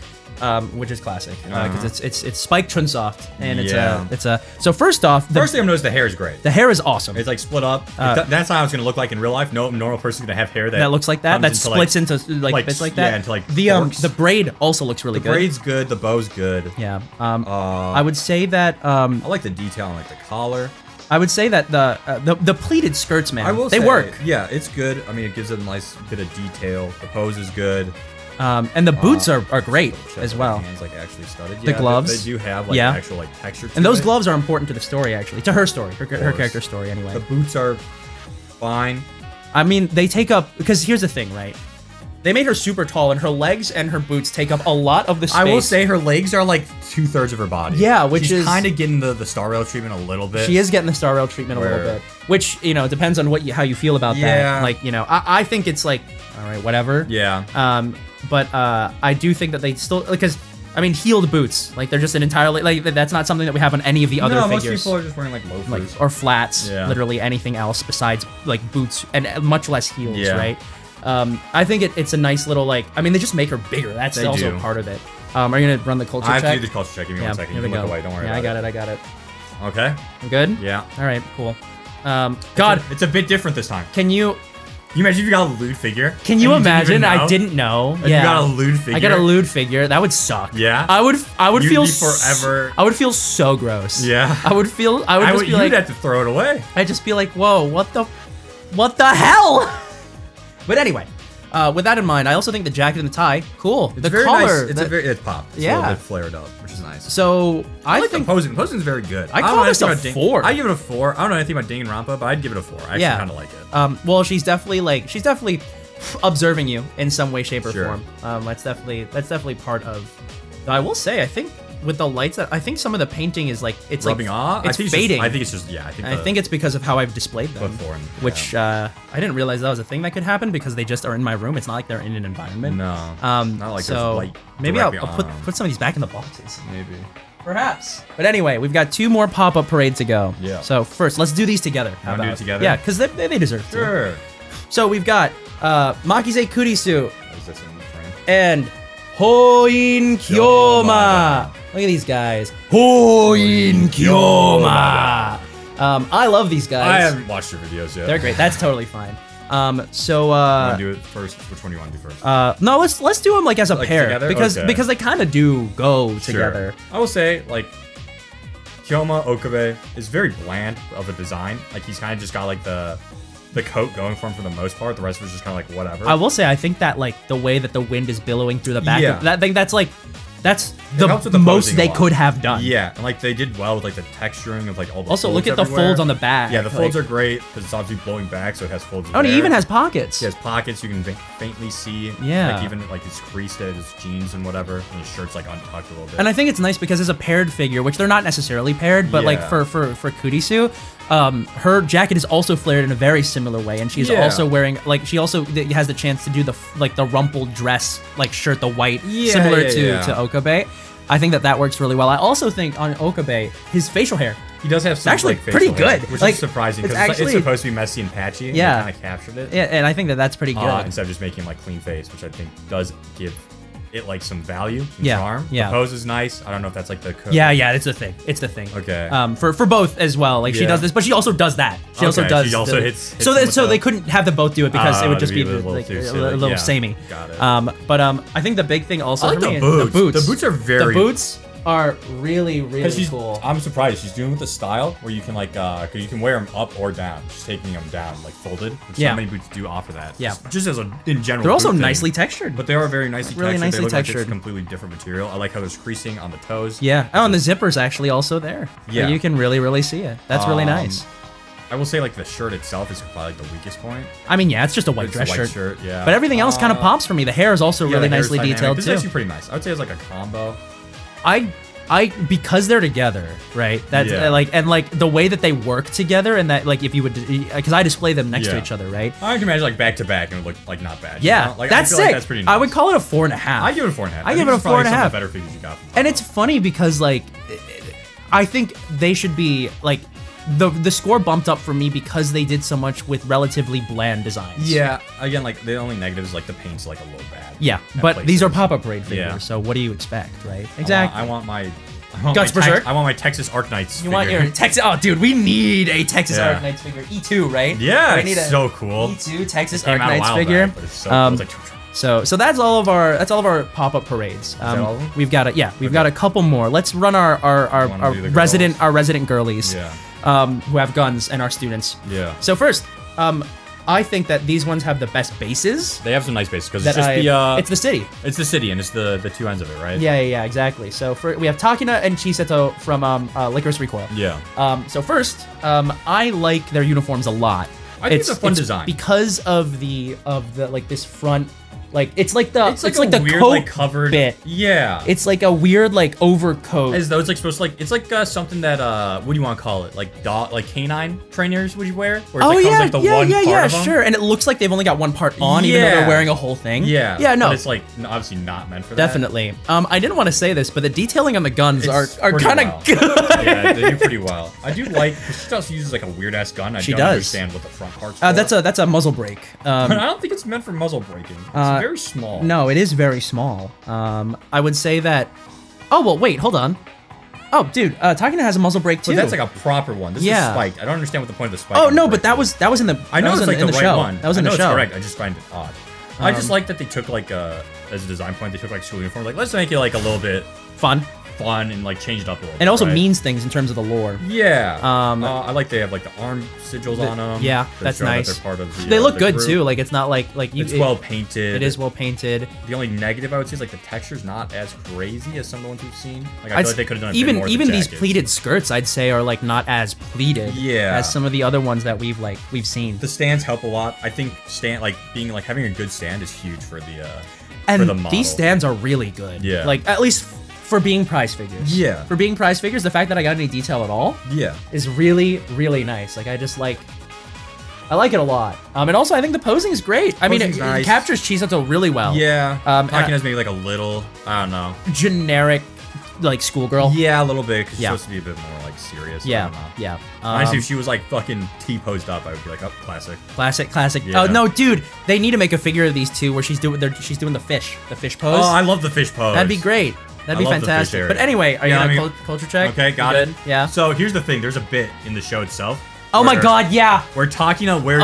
[SPEAKER 1] Which is classic because it's Spike Chunsoft and it's a so first off
[SPEAKER 2] first thing I've noticed the hair is great.
[SPEAKER 1] The hair is awesome.
[SPEAKER 2] It's like split up. That's how it's gonna look like in real life. No normal person's gonna have hair that
[SPEAKER 1] looks like that. That splits into like bits like that.
[SPEAKER 2] Yeah, into like
[SPEAKER 1] the braid also looks really good.
[SPEAKER 2] The braid's good. The bow's good.
[SPEAKER 1] Yeah. I would say that
[SPEAKER 2] I like the detail on like the collar.
[SPEAKER 1] I would say that the pleated skirts, man, they work.
[SPEAKER 2] Yeah, it's good. I mean, it gives it a nice bit of detail. The pose is good.
[SPEAKER 1] And the boots are great as well.
[SPEAKER 2] Hands like actually studded.
[SPEAKER 1] The gloves.
[SPEAKER 2] They do have like actual like texture to
[SPEAKER 1] and those
[SPEAKER 2] it.
[SPEAKER 1] gloves are important to the story actually, to her story, her character story anyway.
[SPEAKER 2] The boots are fine.
[SPEAKER 1] I mean, they take up because here's the thing, right? They made her super tall, and her legs and her boots take up a lot of the space.
[SPEAKER 2] I will say her legs are like 2/3 of her body.
[SPEAKER 1] Yeah, which
[SPEAKER 2] She's
[SPEAKER 1] is
[SPEAKER 2] kind of getting the Star Rail treatment a little bit.
[SPEAKER 1] She is getting the Star Rail treatment a little bit, which depends on how you feel about that. Like I think it's like all right, whatever.
[SPEAKER 2] Yeah.
[SPEAKER 1] But I do think that they still because I mean heeled boots like they're just an entirely like that's not something that we have on any of the other figures.
[SPEAKER 2] Most people are just wearing like loafers
[SPEAKER 1] or flats. Yeah. Literally anything else besides like boots and much less heels. Yeah. Right. I think it's a nice little like I mean they just make her bigger. That's also part of it. Are you gonna run the culture check?
[SPEAKER 2] I have to do the culture check. Give me 1 second. You can look away. Don't worry.
[SPEAKER 1] Yeah, I got it.
[SPEAKER 2] Okay.
[SPEAKER 1] I'm good.
[SPEAKER 2] Yeah.
[SPEAKER 1] All right. Cool. God,
[SPEAKER 2] it's a bit different this time.
[SPEAKER 1] Can you?
[SPEAKER 2] You imagine if you got a lewd figure?
[SPEAKER 1] Can you imagine? I didn't know.
[SPEAKER 2] And you got a lewd figure.
[SPEAKER 1] I got a lewd figure. That would suck.
[SPEAKER 2] Yeah.
[SPEAKER 1] I would feel
[SPEAKER 2] forever.
[SPEAKER 1] I would feel so gross.
[SPEAKER 2] Yeah.
[SPEAKER 1] I would just be like,
[SPEAKER 2] you'd have to throw it away.
[SPEAKER 1] I'd just be like, whoa, what the hell? But anyway, with that in mind, I also think the jacket and the tie, cool.
[SPEAKER 2] It's
[SPEAKER 1] the
[SPEAKER 2] very
[SPEAKER 1] color,
[SPEAKER 2] nice. It's pop. It's a little bit flared up, which is nice.
[SPEAKER 1] So
[SPEAKER 2] I like the posing. Posing is very good.
[SPEAKER 1] I call this a 4.
[SPEAKER 2] I give it a 4. I don't know anything about Danganronpa, but I'd give it a 4. I actually kind of like it.
[SPEAKER 1] Well, she's definitely observing you in some way, shape, or form. That's definitely part of. I will say, I think with the lights, I think some of the painting is like it's
[SPEAKER 2] rubbing off.
[SPEAKER 1] It's fading.
[SPEAKER 2] I think it's just
[SPEAKER 1] I think it's because of how I've displayed them, which I didn't realize that was a thing that could happen because they just are in my room. It's not like they're in an environment.
[SPEAKER 2] No.
[SPEAKER 1] Not like so light maybe I'll put some of these back in the boxes.
[SPEAKER 2] Maybe.
[SPEAKER 1] Perhaps. But anyway, we've got 2 more pop-up parade to go.
[SPEAKER 2] Yeah.
[SPEAKER 1] So first, let's do these together.
[SPEAKER 2] How about do it together?
[SPEAKER 1] Yeah, because they deserve to.
[SPEAKER 2] Sure.
[SPEAKER 1] So we've got Makize Kurisu
[SPEAKER 2] Is this in the frame?
[SPEAKER 1] and Hoin Kyoma. Look at these guys. Hoin Kyoma. I love these guys.
[SPEAKER 2] I haven't watched your videos yet.
[SPEAKER 1] They're great. That's totally fine. So
[SPEAKER 2] you want to do it first? Which one do you want to do first?
[SPEAKER 1] No, let's do them like as a pair
[SPEAKER 2] together?
[SPEAKER 1] because they kind of do go together.
[SPEAKER 2] I will say like Kyoma Okabe is very bland of a design. Like he's kind of just got like the coat going for him for the most part. The rest was just kind of like whatever.
[SPEAKER 1] I will say I think that like the way that the wind is billowing through the back of that thing, that's the most they could have done.
[SPEAKER 2] Yeah, and like they did well with like the texturing of like all the
[SPEAKER 1] also
[SPEAKER 2] folds
[SPEAKER 1] look at
[SPEAKER 2] everywhere.
[SPEAKER 1] The folds on the back.
[SPEAKER 2] Yeah, the folds are great because it's obviously blowing back, so it has folds.
[SPEAKER 1] Oh, and he even has pockets.
[SPEAKER 2] He has pockets you can faintly see.
[SPEAKER 1] Yeah,
[SPEAKER 2] like even like his creased at his jeans and whatever, and his shirt's like untucked a little bit.
[SPEAKER 1] And I think it's nice because it's a paired figure, which they're not necessarily paired, but like for Kurisu, her jacket is also flared in a very similar way, and she's also wearing like she also has the chance to do the rumpled dress like shirt, the white, similar to Okabe. I think that works really well. I also think on Okabe, his facial hair.
[SPEAKER 2] He does have some
[SPEAKER 1] actually
[SPEAKER 2] like,
[SPEAKER 1] pretty good,
[SPEAKER 2] hair, which
[SPEAKER 1] like,
[SPEAKER 2] is surprising because it's supposed to be messy and patchy. And
[SPEAKER 1] yeah,
[SPEAKER 2] they kind of captured it.
[SPEAKER 1] Yeah, and I think that's pretty good.
[SPEAKER 2] Instead of just making like clean face, which I think does give it like some value and
[SPEAKER 1] yeah,
[SPEAKER 2] charm.
[SPEAKER 1] Yeah.
[SPEAKER 2] The pose is nice. I don't know if that's like the
[SPEAKER 1] yeah, it's the thing. It's the thing.
[SPEAKER 2] Okay.
[SPEAKER 1] For both as well. Like she does this, but she also does that. She also does.
[SPEAKER 2] She also hits
[SPEAKER 1] so they couldn't have them both do it because it would just be
[SPEAKER 2] a
[SPEAKER 1] little samey.
[SPEAKER 2] Got it.
[SPEAKER 1] But I think the big thing also
[SPEAKER 2] I like
[SPEAKER 1] for me
[SPEAKER 2] the
[SPEAKER 1] is the boots.
[SPEAKER 2] The boots are very.
[SPEAKER 1] The boots are really cool.
[SPEAKER 2] I'm surprised she's doing with the style where you can like cause you can wear them up or down. She's taking them down like folded. Which not many boots do offer that.
[SPEAKER 1] Yeah.
[SPEAKER 2] Just as in general.
[SPEAKER 1] They're also nicely textured.
[SPEAKER 2] But they are very nicely
[SPEAKER 1] really
[SPEAKER 2] textured.
[SPEAKER 1] Nicely
[SPEAKER 2] they look
[SPEAKER 1] textured.
[SPEAKER 2] Like it's completely different material. I like how there's creasing on the toes.
[SPEAKER 1] Yeah. Oh, and the zipper's actually also there. Yeah. You can really see it. That's really nice.
[SPEAKER 2] I will say like the shirt itself is probably like the weakest point.
[SPEAKER 1] I mean, yeah, it's just a white dress shirt.
[SPEAKER 2] Yeah.
[SPEAKER 1] But everything else kind of pops for me. The hair is also really nicely detailed
[SPEAKER 2] too. This is actually pretty nice. I would say it's like a combo.
[SPEAKER 1] Because they're together, right? That's like the way that they work together, and that like if you would, because I display them next to each other, right?
[SPEAKER 2] I can imagine like back to back and it would look like not bad.
[SPEAKER 1] Yeah,
[SPEAKER 2] you know? Like,
[SPEAKER 1] that's sick.
[SPEAKER 2] like that's pretty nice.
[SPEAKER 1] I would call it a 4.5.
[SPEAKER 2] I give it a 4.5.
[SPEAKER 1] I give it a 4.5.
[SPEAKER 2] Some of the better figures you got.
[SPEAKER 1] And it's funny because like, I think they should be like. The score bumped up for me because they did so much with relatively bland designs.
[SPEAKER 2] Yeah, again, like the only negative is like the paint's like a little bad.
[SPEAKER 1] Yeah, but these are pop-up parade figures, so what do you expect, right? Exactly.
[SPEAKER 2] I want my
[SPEAKER 1] Guts Berserk.
[SPEAKER 2] I want my Texas Arknights.
[SPEAKER 1] You want your Texas? Oh, dude, we need a Texas Arknights figure. E2, right?
[SPEAKER 2] Yeah, it's so cool.
[SPEAKER 1] E2 Texas Arknights figure.
[SPEAKER 2] Back, but it's so,
[SPEAKER 1] so that's all of our pop-up parades. We've got a couple more. Let's run our resident girlies.
[SPEAKER 2] Yeah.
[SPEAKER 1] Who have guns and are students.
[SPEAKER 2] Yeah.
[SPEAKER 1] So first, I think that these ones have the best bases.
[SPEAKER 2] They have some nice bases because it's just
[SPEAKER 1] it's the city.
[SPEAKER 2] It's the city and it's the two ends of it, right?
[SPEAKER 1] Yeah, exactly. So we have Takina and Chiseto from Licorice Recoil.
[SPEAKER 2] Yeah.
[SPEAKER 1] So first, I like their uniforms a lot.
[SPEAKER 2] I think it's a fun design
[SPEAKER 1] because of the like this front. Like it's like the
[SPEAKER 2] weird,
[SPEAKER 1] coat
[SPEAKER 2] like, covered
[SPEAKER 1] bit.
[SPEAKER 2] Yeah.
[SPEAKER 1] It's like a weird like overcoat.
[SPEAKER 2] As though it's like supposed to it's like something that what do you want to call it? Like canine trainers would you wear? Where
[SPEAKER 1] it's
[SPEAKER 2] comes, like, the one part of them?
[SPEAKER 1] Sure. And it looks like they've only got one part on, even though they're wearing a whole thing.
[SPEAKER 2] Yeah.
[SPEAKER 1] Yeah, no.
[SPEAKER 2] But it's like obviously not meant for that.
[SPEAKER 1] Definitely. I didn't want to say this, but the detailing on the guns are kind of good.
[SPEAKER 2] Yeah, they do pretty well. I do like she also uses like a weird ass gun. I don't understand what the front part's for.
[SPEAKER 1] That's a muzzle brake.
[SPEAKER 2] But I don't think it's meant for muzzle braking. It's very small.
[SPEAKER 1] No, it is very small. I would say that. Oh well, wait, hold on. Oh, dude, Takina has a muzzle break too.
[SPEAKER 2] But that's like a proper one. This is spiked. I don't understand what the point of the spike.
[SPEAKER 1] Oh no, but that was in the.
[SPEAKER 2] I know it's like the right
[SPEAKER 1] show.
[SPEAKER 2] one.
[SPEAKER 1] That was in the show.
[SPEAKER 2] It's correct. I just find it odd. I just like that they took like as a design point, they took like school uniform. Like let's make it like a little bit
[SPEAKER 1] fun
[SPEAKER 2] and like change it up a little.
[SPEAKER 1] And it also means things in terms of the lore.
[SPEAKER 2] Yeah. I like they have like the arm sigils on them.
[SPEAKER 1] Yeah, that's nice.
[SPEAKER 2] That they're part of the,
[SPEAKER 1] they look good
[SPEAKER 2] group.
[SPEAKER 1] too. Like it's not like
[SPEAKER 2] it's well painted.
[SPEAKER 1] It is well painted.
[SPEAKER 2] The only negative I would say is like the texture's not as crazy as some of the ones we've seen. Like I feel like they could have done a bit more
[SPEAKER 1] even
[SPEAKER 2] with the
[SPEAKER 1] these
[SPEAKER 2] jackets.
[SPEAKER 1] pleated skirts I'd say are like not as pleated as some of the other ones that we've seen.
[SPEAKER 2] The stands help a lot. I think having a good stand is huge for the
[SPEAKER 1] and
[SPEAKER 2] for the model.
[SPEAKER 1] These stands are really good.
[SPEAKER 2] Yeah.
[SPEAKER 1] Like at least for being prize figures.
[SPEAKER 2] Yeah.
[SPEAKER 1] For being prize figures, the fact that I got any detail at all is really, really nice. Like, I like it a lot. And also, I think the posing is great. I mean, it captures Chisato really well.
[SPEAKER 2] Yeah. Takina's maybe like a little, I don't know.
[SPEAKER 1] Generic, like, schoolgirl.
[SPEAKER 2] Yeah, a little bit, because she's supposed to be a bit more, like, serious.
[SPEAKER 1] Yeah,
[SPEAKER 2] I don't know.
[SPEAKER 1] yeah.
[SPEAKER 2] Honestly, if she was, like, fucking T-posed up, I would be like, oh, classic.
[SPEAKER 1] Classic.
[SPEAKER 2] Yeah.
[SPEAKER 1] Oh, no, dude, they need to make a figure of these two where she's doing the fish pose.
[SPEAKER 2] Oh, I love the fish pose.
[SPEAKER 1] That'd be great. That'd be fantastic. But anyway, are you on culture check?
[SPEAKER 2] Okay, got it.
[SPEAKER 1] Yeah.
[SPEAKER 2] So here's the thing. There's a bit in the show itself.
[SPEAKER 1] Oh my god, yeah.
[SPEAKER 2] Where Takina wears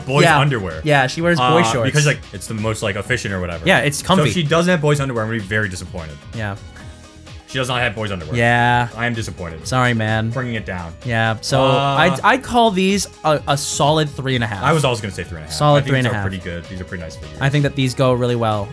[SPEAKER 2] boys' underwear.
[SPEAKER 1] Yeah, she wears boy shorts.
[SPEAKER 2] Because like it's the most like efficient or whatever.
[SPEAKER 1] Yeah, it's comfy.
[SPEAKER 2] So if she doesn't have boys' underwear, I'm gonna be very disappointed.
[SPEAKER 1] Yeah.
[SPEAKER 2] She does not have boys' underwear.
[SPEAKER 1] Yeah.
[SPEAKER 2] I am disappointed.
[SPEAKER 1] Sorry, man.
[SPEAKER 2] Bringing it down.
[SPEAKER 1] Yeah. So I'd call these a solid 3.5.
[SPEAKER 2] I was always gonna say 3.5.
[SPEAKER 1] Solid 3.5.
[SPEAKER 2] These are pretty good. These are pretty nice figures.
[SPEAKER 1] I think that these go really well.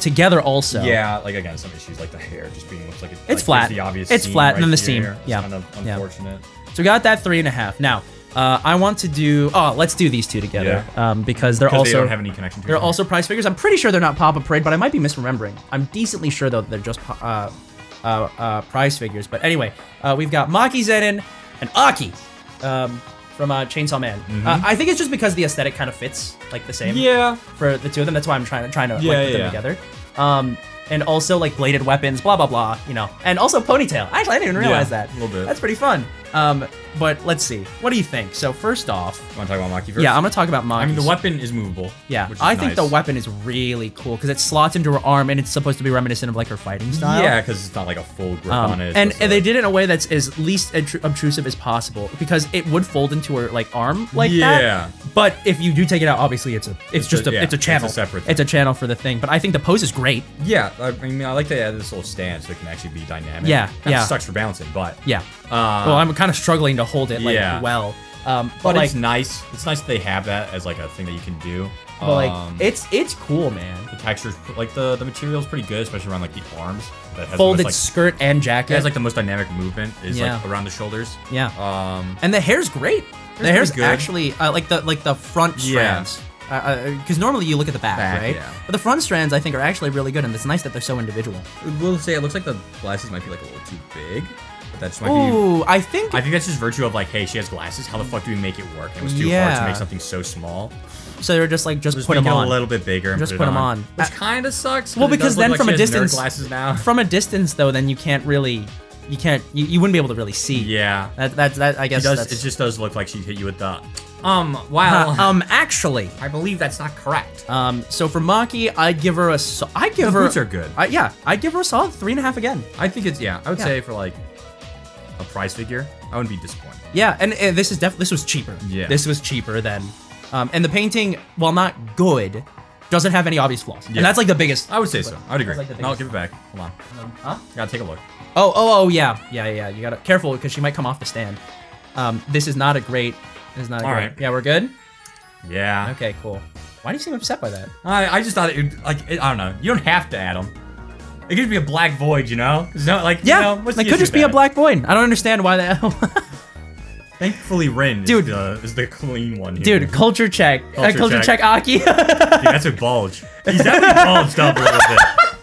[SPEAKER 1] Together also.
[SPEAKER 2] Yeah. Like again, some issues like the hair just being looks like
[SPEAKER 1] it's flat.
[SPEAKER 2] The obvious.
[SPEAKER 1] It's flat, and then the
[SPEAKER 2] seam.
[SPEAKER 1] seam. Yeah.
[SPEAKER 2] It's kind of unfortunate.
[SPEAKER 1] So we got that 3.5. Now. I want to do. Oh, let's do these two together. Because they're also.
[SPEAKER 2] They don't have any connection to
[SPEAKER 1] They're also prize figures. I'm pretty sure they're not Papa Parade, but I might be misremembering. I'm decently sure though that they're just prize figures. But anyway, we've got Maki Zenin and Aki from Chainsaw Man. I think it's just because the aesthetic kind of fits like the same.
[SPEAKER 2] Yeah.
[SPEAKER 1] For the two of them, that's why I'm trying to like, put them together. And also like bladed weapons, blah blah blah. You know, and also ponytail. Actually, I didn't even realize that.
[SPEAKER 2] A little bit.
[SPEAKER 1] That's pretty fun. But let's see. What do you think? So first off,
[SPEAKER 2] you want to talk about Maki first?
[SPEAKER 1] Yeah, I'm gonna talk about Maki.
[SPEAKER 2] I mean, the weapon is movable.
[SPEAKER 1] Yeah, I think the weapon is really cool because it slots into her arm and it's supposed to be reminiscent of like her fighting style.
[SPEAKER 2] Yeah, because it's not like a full grip on it.
[SPEAKER 1] And they did it in a way that's as least obtrusive as possible because it would fold into her like arm like that. Yeah. But if you do take it out, obviously it's just a channel.
[SPEAKER 2] It's a separate thing.
[SPEAKER 1] It's a channel for the thing. But I think the pose is great.
[SPEAKER 2] Yeah, I mean, I like that they add this little stand so it can actually be dynamic.
[SPEAKER 1] Yeah,
[SPEAKER 2] Kinda sucks for balancing, but
[SPEAKER 1] yeah. Well, I'm kind of struggling to hold it like well.
[SPEAKER 2] But like, it's nice. It's nice that they have that as like a thing that you can do.
[SPEAKER 1] But like, it's cool, man.
[SPEAKER 2] The texture's like the material's pretty good, especially around like the arms. That has
[SPEAKER 1] folded
[SPEAKER 2] most, like,
[SPEAKER 1] skirt and jacket.
[SPEAKER 2] It has like the most dynamic movement is like around the shoulders.
[SPEAKER 1] Yeah. And the hair's great. The hair's actually like the front strands. Because normally you look at the back, right? Yeah. But the front strands I think are actually really good, and it's nice that they're so individual.
[SPEAKER 2] We'll say it looks like the glasses might be like a little too big. That just might
[SPEAKER 1] be. I think
[SPEAKER 2] that's just virtue of like, hey, she has glasses. How the fuck do we make it work? And it was too hard to make something so small.
[SPEAKER 1] So they're just like put them on
[SPEAKER 2] a little bit bigger. And
[SPEAKER 1] just put them on,
[SPEAKER 2] which kind of sucks.
[SPEAKER 1] Well, because then
[SPEAKER 2] like
[SPEAKER 1] from a distance,
[SPEAKER 2] glasses now.
[SPEAKER 1] From a distance though, then you can't really, you wouldn't be able to really see.
[SPEAKER 2] Yeah.
[SPEAKER 1] That I guess
[SPEAKER 2] it just does look like she hit you with the. Well.
[SPEAKER 1] Actually,
[SPEAKER 2] I believe that's not correct.
[SPEAKER 1] So for Maki, I'd give her
[SPEAKER 2] the boots are good.
[SPEAKER 1] I'd give her a solid 3.5 again.
[SPEAKER 2] I think it's I would say for like a prize figure, I wouldn't be disappointed.
[SPEAKER 1] Yeah, and this was cheaper.
[SPEAKER 2] Yeah.
[SPEAKER 1] This was cheaper than, and the painting, while not good, doesn't have any obvious flaws. Yeah. And that's like the biggest.
[SPEAKER 2] I would say so. I would agree. Like I'll give it back. Hold on.
[SPEAKER 1] Huh?
[SPEAKER 2] Gotta take a look.
[SPEAKER 1] Oh, yeah. You gotta careful because she might come off the stand. This is not a great. All right. Yeah, we're good.
[SPEAKER 2] Yeah.
[SPEAKER 1] Okay, cool. Why do you seem upset by that?
[SPEAKER 2] I just thought I don't know. You don't have to add them. It could just be a black void, you know? No, like,
[SPEAKER 1] yeah,
[SPEAKER 2] you know,
[SPEAKER 1] it could just be a black void. I don't understand why that.
[SPEAKER 2] Thankfully, Rin is the clean one here.
[SPEAKER 1] Dude, culture check. Culture check Aki.
[SPEAKER 2] Dude, that's a bulge. He's definitely bulged up a little bit.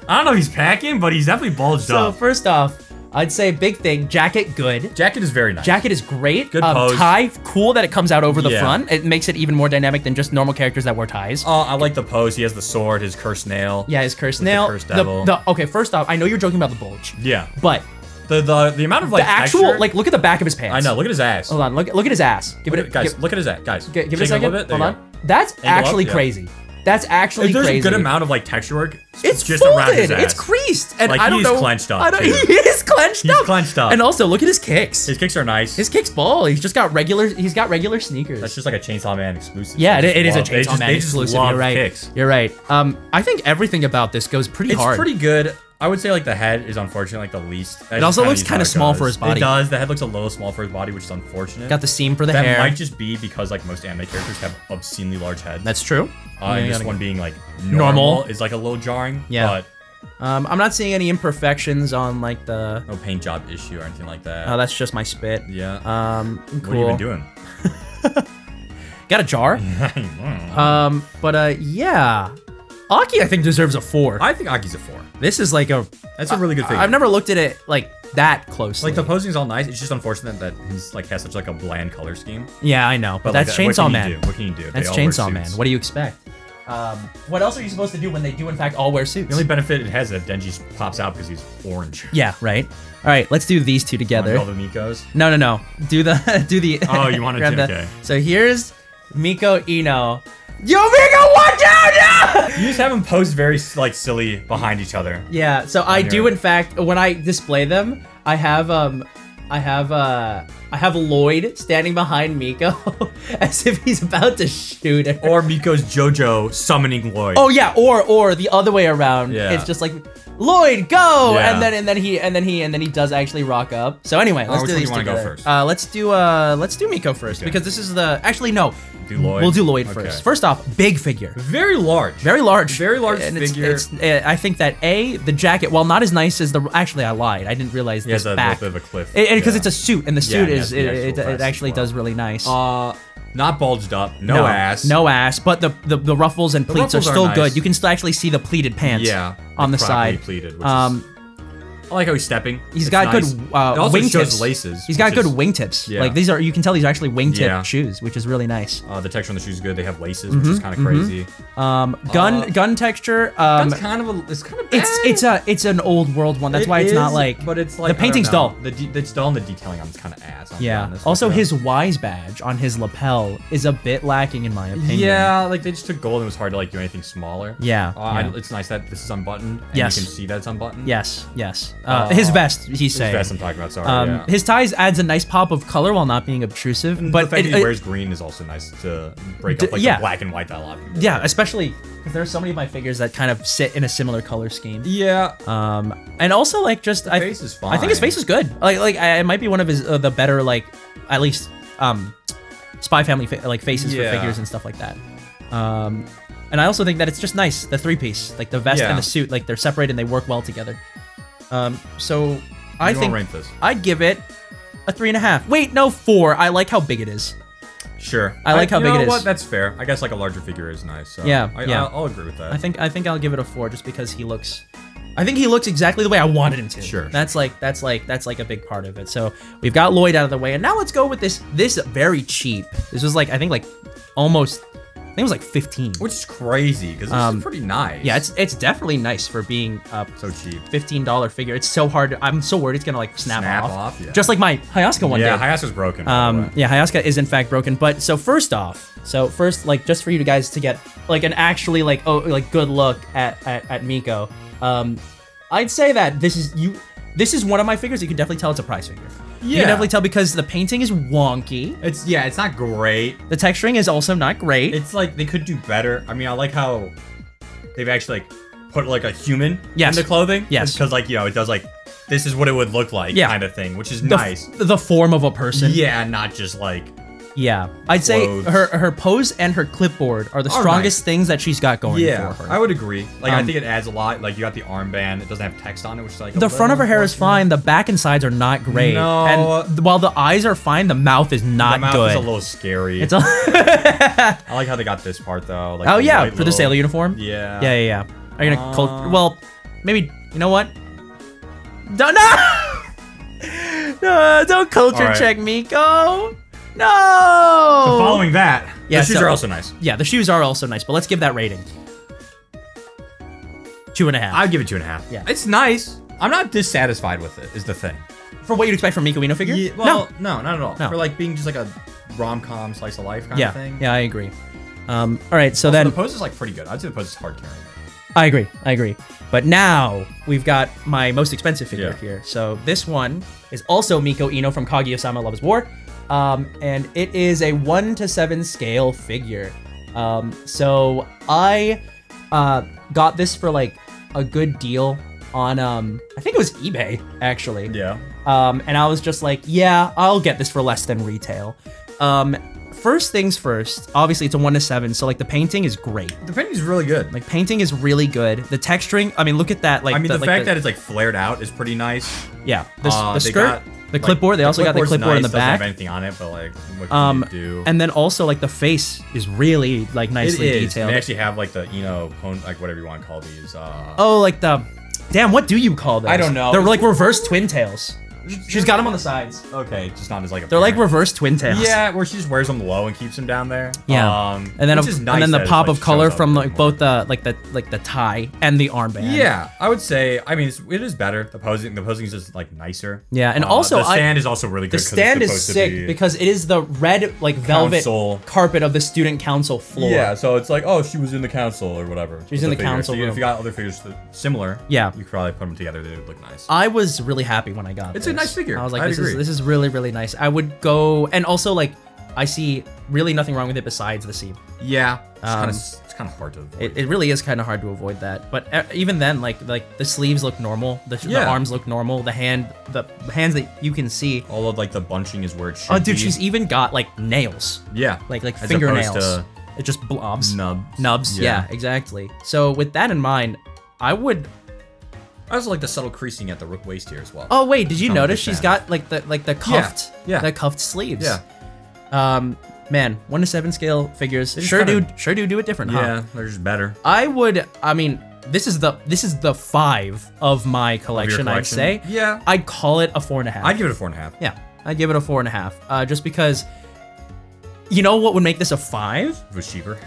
[SPEAKER 2] I don't know if he's packing, but he's definitely bulged up.
[SPEAKER 1] So, first off, I'd say big thing, jacket good.
[SPEAKER 2] Jacket is very nice.
[SPEAKER 1] Jacket is great.
[SPEAKER 2] Good pose.
[SPEAKER 1] Tie, cool that it comes out over the front. It makes it even more dynamic than just normal characters that wear ties.
[SPEAKER 2] I like the pose. He has the sword, his cursed nail.
[SPEAKER 1] Yeah, his cursed nail.
[SPEAKER 2] The cursed devil.
[SPEAKER 1] Okay, first off, I know you're joking about the bulge.
[SPEAKER 2] Yeah.
[SPEAKER 1] But
[SPEAKER 2] the amount of like
[SPEAKER 1] the actual
[SPEAKER 2] texture,
[SPEAKER 1] like look at the back of his pants.
[SPEAKER 2] I know. Look at his ass.
[SPEAKER 1] Hold on. Look at his ass.
[SPEAKER 2] Look at his ass, guys.
[SPEAKER 1] Give it a second. Hold on. That's actually crazy. That's actually
[SPEAKER 2] There's
[SPEAKER 1] crazy.
[SPEAKER 2] a good amount of like texture work.
[SPEAKER 1] It's
[SPEAKER 2] just
[SPEAKER 1] folded.
[SPEAKER 2] around his ass.
[SPEAKER 1] It's creased, and
[SPEAKER 2] like,
[SPEAKER 1] I don't know.
[SPEAKER 2] Clenched up.
[SPEAKER 1] He is clenched up.
[SPEAKER 2] He's clenched up.
[SPEAKER 1] And also, look at his kicks.
[SPEAKER 2] His kicks are nice.
[SPEAKER 1] His kicks ball. He's just got regular. He's got regular sneakers.
[SPEAKER 2] That's just like a Chainsaw Man exclusive.
[SPEAKER 1] Yeah, it is a Chainsaw Man
[SPEAKER 2] they
[SPEAKER 1] exclusive.
[SPEAKER 2] Just love
[SPEAKER 1] You're right.
[SPEAKER 2] Kicks.
[SPEAKER 1] You're right. I think everything about this goes pretty hard.
[SPEAKER 2] It's pretty good. I would say like the head is unfortunately like the least.
[SPEAKER 1] It also looks kind of small for his body.
[SPEAKER 2] It does. The head looks a little small for his body, which is unfortunate.
[SPEAKER 1] Got the seam for the
[SPEAKER 2] that
[SPEAKER 1] hair.
[SPEAKER 2] That might just be because like most anime characters have obscenely large heads.
[SPEAKER 1] That's true.
[SPEAKER 2] And this one being like normal is like a little jarring.
[SPEAKER 1] Yeah.
[SPEAKER 2] But
[SPEAKER 1] I'm not seeing any imperfections on like the.
[SPEAKER 2] No paint job issue or anything like that.
[SPEAKER 1] Oh, that's just my spit.
[SPEAKER 2] Yeah.
[SPEAKER 1] Cool.
[SPEAKER 2] What have you been doing?
[SPEAKER 1] Got a jar. Yeah. Aki, I think, deserves a 4.
[SPEAKER 2] I think Aki's a 4.
[SPEAKER 1] This is like a...
[SPEAKER 2] That's a really good figure.
[SPEAKER 1] I've never looked at it like that closely.
[SPEAKER 2] Like the posing's all nice. It's just unfortunate that he's like has such like a bland color scheme.
[SPEAKER 1] Yeah, I know, but that's
[SPEAKER 2] like,
[SPEAKER 1] Chainsaw Man.
[SPEAKER 2] What can you do?
[SPEAKER 1] That's Chainsaw Man. What do you expect? What else are you supposed to do when they do in fact all wear suits?
[SPEAKER 2] The only benefit it has is that Denji pops out because he's orange.
[SPEAKER 1] Yeah, right. All right, let's do these two together.
[SPEAKER 2] All the Mikos.
[SPEAKER 1] No. Do the.
[SPEAKER 2] Oh, you want to do okay.
[SPEAKER 1] So here's Miko Ino. Yo, Miko, watch out!
[SPEAKER 2] You just have them pose very like silly behind each other.
[SPEAKER 1] Yeah. So I do in fact when I display them, I have Lloyd standing behind Miko as if he's about to shoot her.
[SPEAKER 2] Or Miko's JoJo summoning Lloyd.
[SPEAKER 1] Oh yeah, or the other way around.
[SPEAKER 2] Yeah.
[SPEAKER 1] It's just like Lloyd, go!
[SPEAKER 2] Yeah.
[SPEAKER 1] And then he does actually rock up. So anyway, let's do these together.
[SPEAKER 2] Go first?
[SPEAKER 1] Let's do Miko first because this is the no.
[SPEAKER 2] Do Lloyd.
[SPEAKER 1] We'll do Lloyd first. First off, big figure.
[SPEAKER 2] Very large.
[SPEAKER 1] Very large.
[SPEAKER 2] Very large
[SPEAKER 1] and
[SPEAKER 2] figure.
[SPEAKER 1] I think that the jacket, while not as nice as the. Actually, I lied. I didn't realize this back.
[SPEAKER 2] He has a little bit of a cliff.
[SPEAKER 1] Because it's a suit, and the suit
[SPEAKER 2] it
[SPEAKER 1] actually does really nice.
[SPEAKER 2] Not bulged up. No ass.
[SPEAKER 1] No ass. But the ruffles and pleats are still
[SPEAKER 2] nice.
[SPEAKER 1] good. You can still actually see the pleated pants.
[SPEAKER 2] Yeah.
[SPEAKER 1] On the side.
[SPEAKER 2] Pleated. Which is, I like how he's stepping.
[SPEAKER 1] He's got good wingtips.
[SPEAKER 2] Laces.
[SPEAKER 1] He's got good wingtips.
[SPEAKER 2] Yeah.
[SPEAKER 1] Like you can tell these are actually wingtip shoes, which is really nice.
[SPEAKER 2] The texture on the shoes is good. They have laces, which is kind of crazy.
[SPEAKER 1] Gun texture.
[SPEAKER 2] It's kind of bad.
[SPEAKER 1] It's an old world one. That's why it's not like.
[SPEAKER 2] But it's like
[SPEAKER 1] the painting's dull.
[SPEAKER 2] It's dull and the detailing on it's kind of ass.
[SPEAKER 1] Yeah. Also, his Wise badge on his lapel is a bit lacking in my opinion.
[SPEAKER 2] Yeah, like they just took gold and it was hard to like do anything smaller.
[SPEAKER 1] Yeah.
[SPEAKER 2] It's nice that this is unbuttoned. And
[SPEAKER 1] yes.
[SPEAKER 2] You can see that it's unbuttoned.
[SPEAKER 1] Yes. His vest. He's saying.
[SPEAKER 2] His vest I'm talking about, sorry.
[SPEAKER 1] His ties adds a nice pop of color while not being obtrusive.
[SPEAKER 2] And
[SPEAKER 1] but
[SPEAKER 2] the fact that he wears green is also nice to break up like the black and white that a lot of people
[SPEAKER 1] do. Especially because there are so many of my figures that kind of sit in a similar color scheme.
[SPEAKER 2] Yeah.
[SPEAKER 1] And also like just
[SPEAKER 2] his face is fine.
[SPEAKER 1] I think his face is good. Like it might be one of his the better like at least Spy Family faces for figures and stuff like that. And I also think that it's just nice the 3-piece like the vest and the suit like they're separated and they work well together. So I think
[SPEAKER 2] rank this?
[SPEAKER 1] I'd give it a 3.5. Wait, no, 4. I like how big it is.
[SPEAKER 2] Sure.
[SPEAKER 1] I like how big it is.
[SPEAKER 2] You know what? That's fair. I guess like a larger figure is nice. So I'll agree with that.
[SPEAKER 1] I think I'll give it a 4 just because he looks. I think he looks exactly the way I wanted him to.
[SPEAKER 2] Sure.
[SPEAKER 1] That's like a big part of it. So we've got Lloyd out of the way, and now let's go with this very cheap. This was like I think like almost. I think it was like 15.
[SPEAKER 2] Which is crazy, because this is pretty nice.
[SPEAKER 1] Yeah, it's definitely nice for being
[SPEAKER 2] so cheap.
[SPEAKER 1] $15 figure. It's so hard. I'm so worried it's gonna like snap off.
[SPEAKER 2] Yeah.
[SPEAKER 1] Just like my Hayasuka one did.
[SPEAKER 2] Yeah, Hayasuka's broken.
[SPEAKER 1] Yeah, Hayasuka is in fact broken. But so first like just for you guys to get like an actually like good look at Miko. I'd say that this is one of my figures. You can definitely tell it's a prize figure. Yeah. You can definitely tell because the painting is wonky.
[SPEAKER 2] It's not great.
[SPEAKER 1] The texturing is also not great.
[SPEAKER 2] It's like they could do better. I mean, I like how they've actually like put like a human in the clothing.
[SPEAKER 1] Yes.
[SPEAKER 2] Because like, it does like this is what it would look like kind of thing, which is nice.
[SPEAKER 1] The form of a person.
[SPEAKER 2] Yeah, not just like
[SPEAKER 1] I'd say her pose and her clipboard are the strongest things that she's got going for her.
[SPEAKER 2] I would agree. Like I think it adds a lot. Like you got the armband, it doesn't have text on it, which is like
[SPEAKER 1] the front of her hair is fine. The back and sides are not great.
[SPEAKER 2] No.
[SPEAKER 1] And while the eyes are fine, the mouth is not good.
[SPEAKER 2] The mouth is a little scary.
[SPEAKER 1] It's
[SPEAKER 2] I like how they got this part though. Like
[SPEAKER 1] for the sailor uniform.
[SPEAKER 2] Yeah.
[SPEAKER 1] Yeah. Are you gonna well, maybe you know what? Don't don't culture check Miko. No!
[SPEAKER 2] So following that, the shoes are also nice.
[SPEAKER 1] Yeah, the shoes are also nice, but let's give that rating. 2.5.
[SPEAKER 2] I'd give it 2.5.
[SPEAKER 1] Yeah.
[SPEAKER 2] It's nice. I'm not dissatisfied with it, is the thing.
[SPEAKER 1] For what you'd expect from Miko Ino figure?
[SPEAKER 2] Yeah, well, no, not at all.
[SPEAKER 1] No.
[SPEAKER 2] For like being just like a rom-com slice of life kind of thing.
[SPEAKER 1] Yeah, I agree. All right, so
[SPEAKER 2] also,
[SPEAKER 1] then
[SPEAKER 2] the pose is like pretty good. I'd say the pose is hard carrying.
[SPEAKER 1] I agree. But now we've got my most expensive figure here. So this one is also Miko Ino from Kaguya-sama Love is War. And it is a 1:7 scale figure. So I got this for like a good deal on I think it was eBay actually.
[SPEAKER 2] Yeah.
[SPEAKER 1] And I was just like, yeah, I'll get this for less than retail. First things first, obviously it's a 1:7, so like the painting is great.
[SPEAKER 2] The painting is really good.
[SPEAKER 1] Like painting is really good. The texturing, I mean, look at that. Like,
[SPEAKER 2] I mean, the fact that it's like flared out is pretty nice.
[SPEAKER 1] Yeah, the skirt, the clipboard. They also got the clipboard in the back.
[SPEAKER 2] Doesn't have anything on it, but like, what can you do?
[SPEAKER 1] And then also like the face is really like nicely detailed.
[SPEAKER 2] They actually have like the like whatever you want to call these.
[SPEAKER 1] Oh, like the, damn, what do you call those?
[SPEAKER 2] I don't know.
[SPEAKER 1] They're like reverse twin tails. She's got them on the sides.
[SPEAKER 2] Okay, just not as like a.
[SPEAKER 1] They're like reverse twin tails.
[SPEAKER 2] Yeah, where she just wears them low and keeps them down there.
[SPEAKER 1] Yeah, and then the pop of color from like both the tie and the armband.
[SPEAKER 2] Yeah, I would say. I mean, it is better. The posing is just like nicer.
[SPEAKER 1] Yeah, and also
[SPEAKER 2] the stand is also really good.
[SPEAKER 1] The stand is sick because it is the red like velvet carpet of the student council floor.
[SPEAKER 2] Yeah, so it's like, oh, she was in the council or whatever.
[SPEAKER 1] She's in the council room.
[SPEAKER 2] If you got other figures similar,
[SPEAKER 1] yeah,
[SPEAKER 2] you could probably put them together. They would look nice.
[SPEAKER 1] I was really happy when I got
[SPEAKER 2] it. It's a nice figure.
[SPEAKER 1] I was like, this is really, really nice. I would go, and also like, I see really nothing wrong with it besides the seam.
[SPEAKER 2] Yeah, it's kind of hard to avoid.
[SPEAKER 1] It really is kind of hard to avoid that. But even then, like the sleeves look normal. The arms look normal. The hands that you can see.
[SPEAKER 2] All of like the bunching is where it should
[SPEAKER 1] be. Oh, dude,
[SPEAKER 2] be.
[SPEAKER 1] She's even got like nails.
[SPEAKER 2] Yeah.
[SPEAKER 1] Like fingernails. It just blobs. Nubs. Yeah, exactly. So with that in mind, I also like the subtle creasing at the waist here as well. Oh wait, did you notice she's got like the cuffed, the cuffed sleeves? Yeah. Man, 1:7 scale figures sure do it different.
[SPEAKER 2] Yeah,
[SPEAKER 1] huh?
[SPEAKER 2] They're just better.
[SPEAKER 1] I mean, this is the 5 of my collection. I'd say.
[SPEAKER 2] Yeah.
[SPEAKER 1] I'd call it a 4.5.
[SPEAKER 2] I'd give it a 4.5.
[SPEAKER 1] Yeah, I'd give it a 4.5. Just because. You know what would make this a 5?
[SPEAKER 2] If it was cheaper.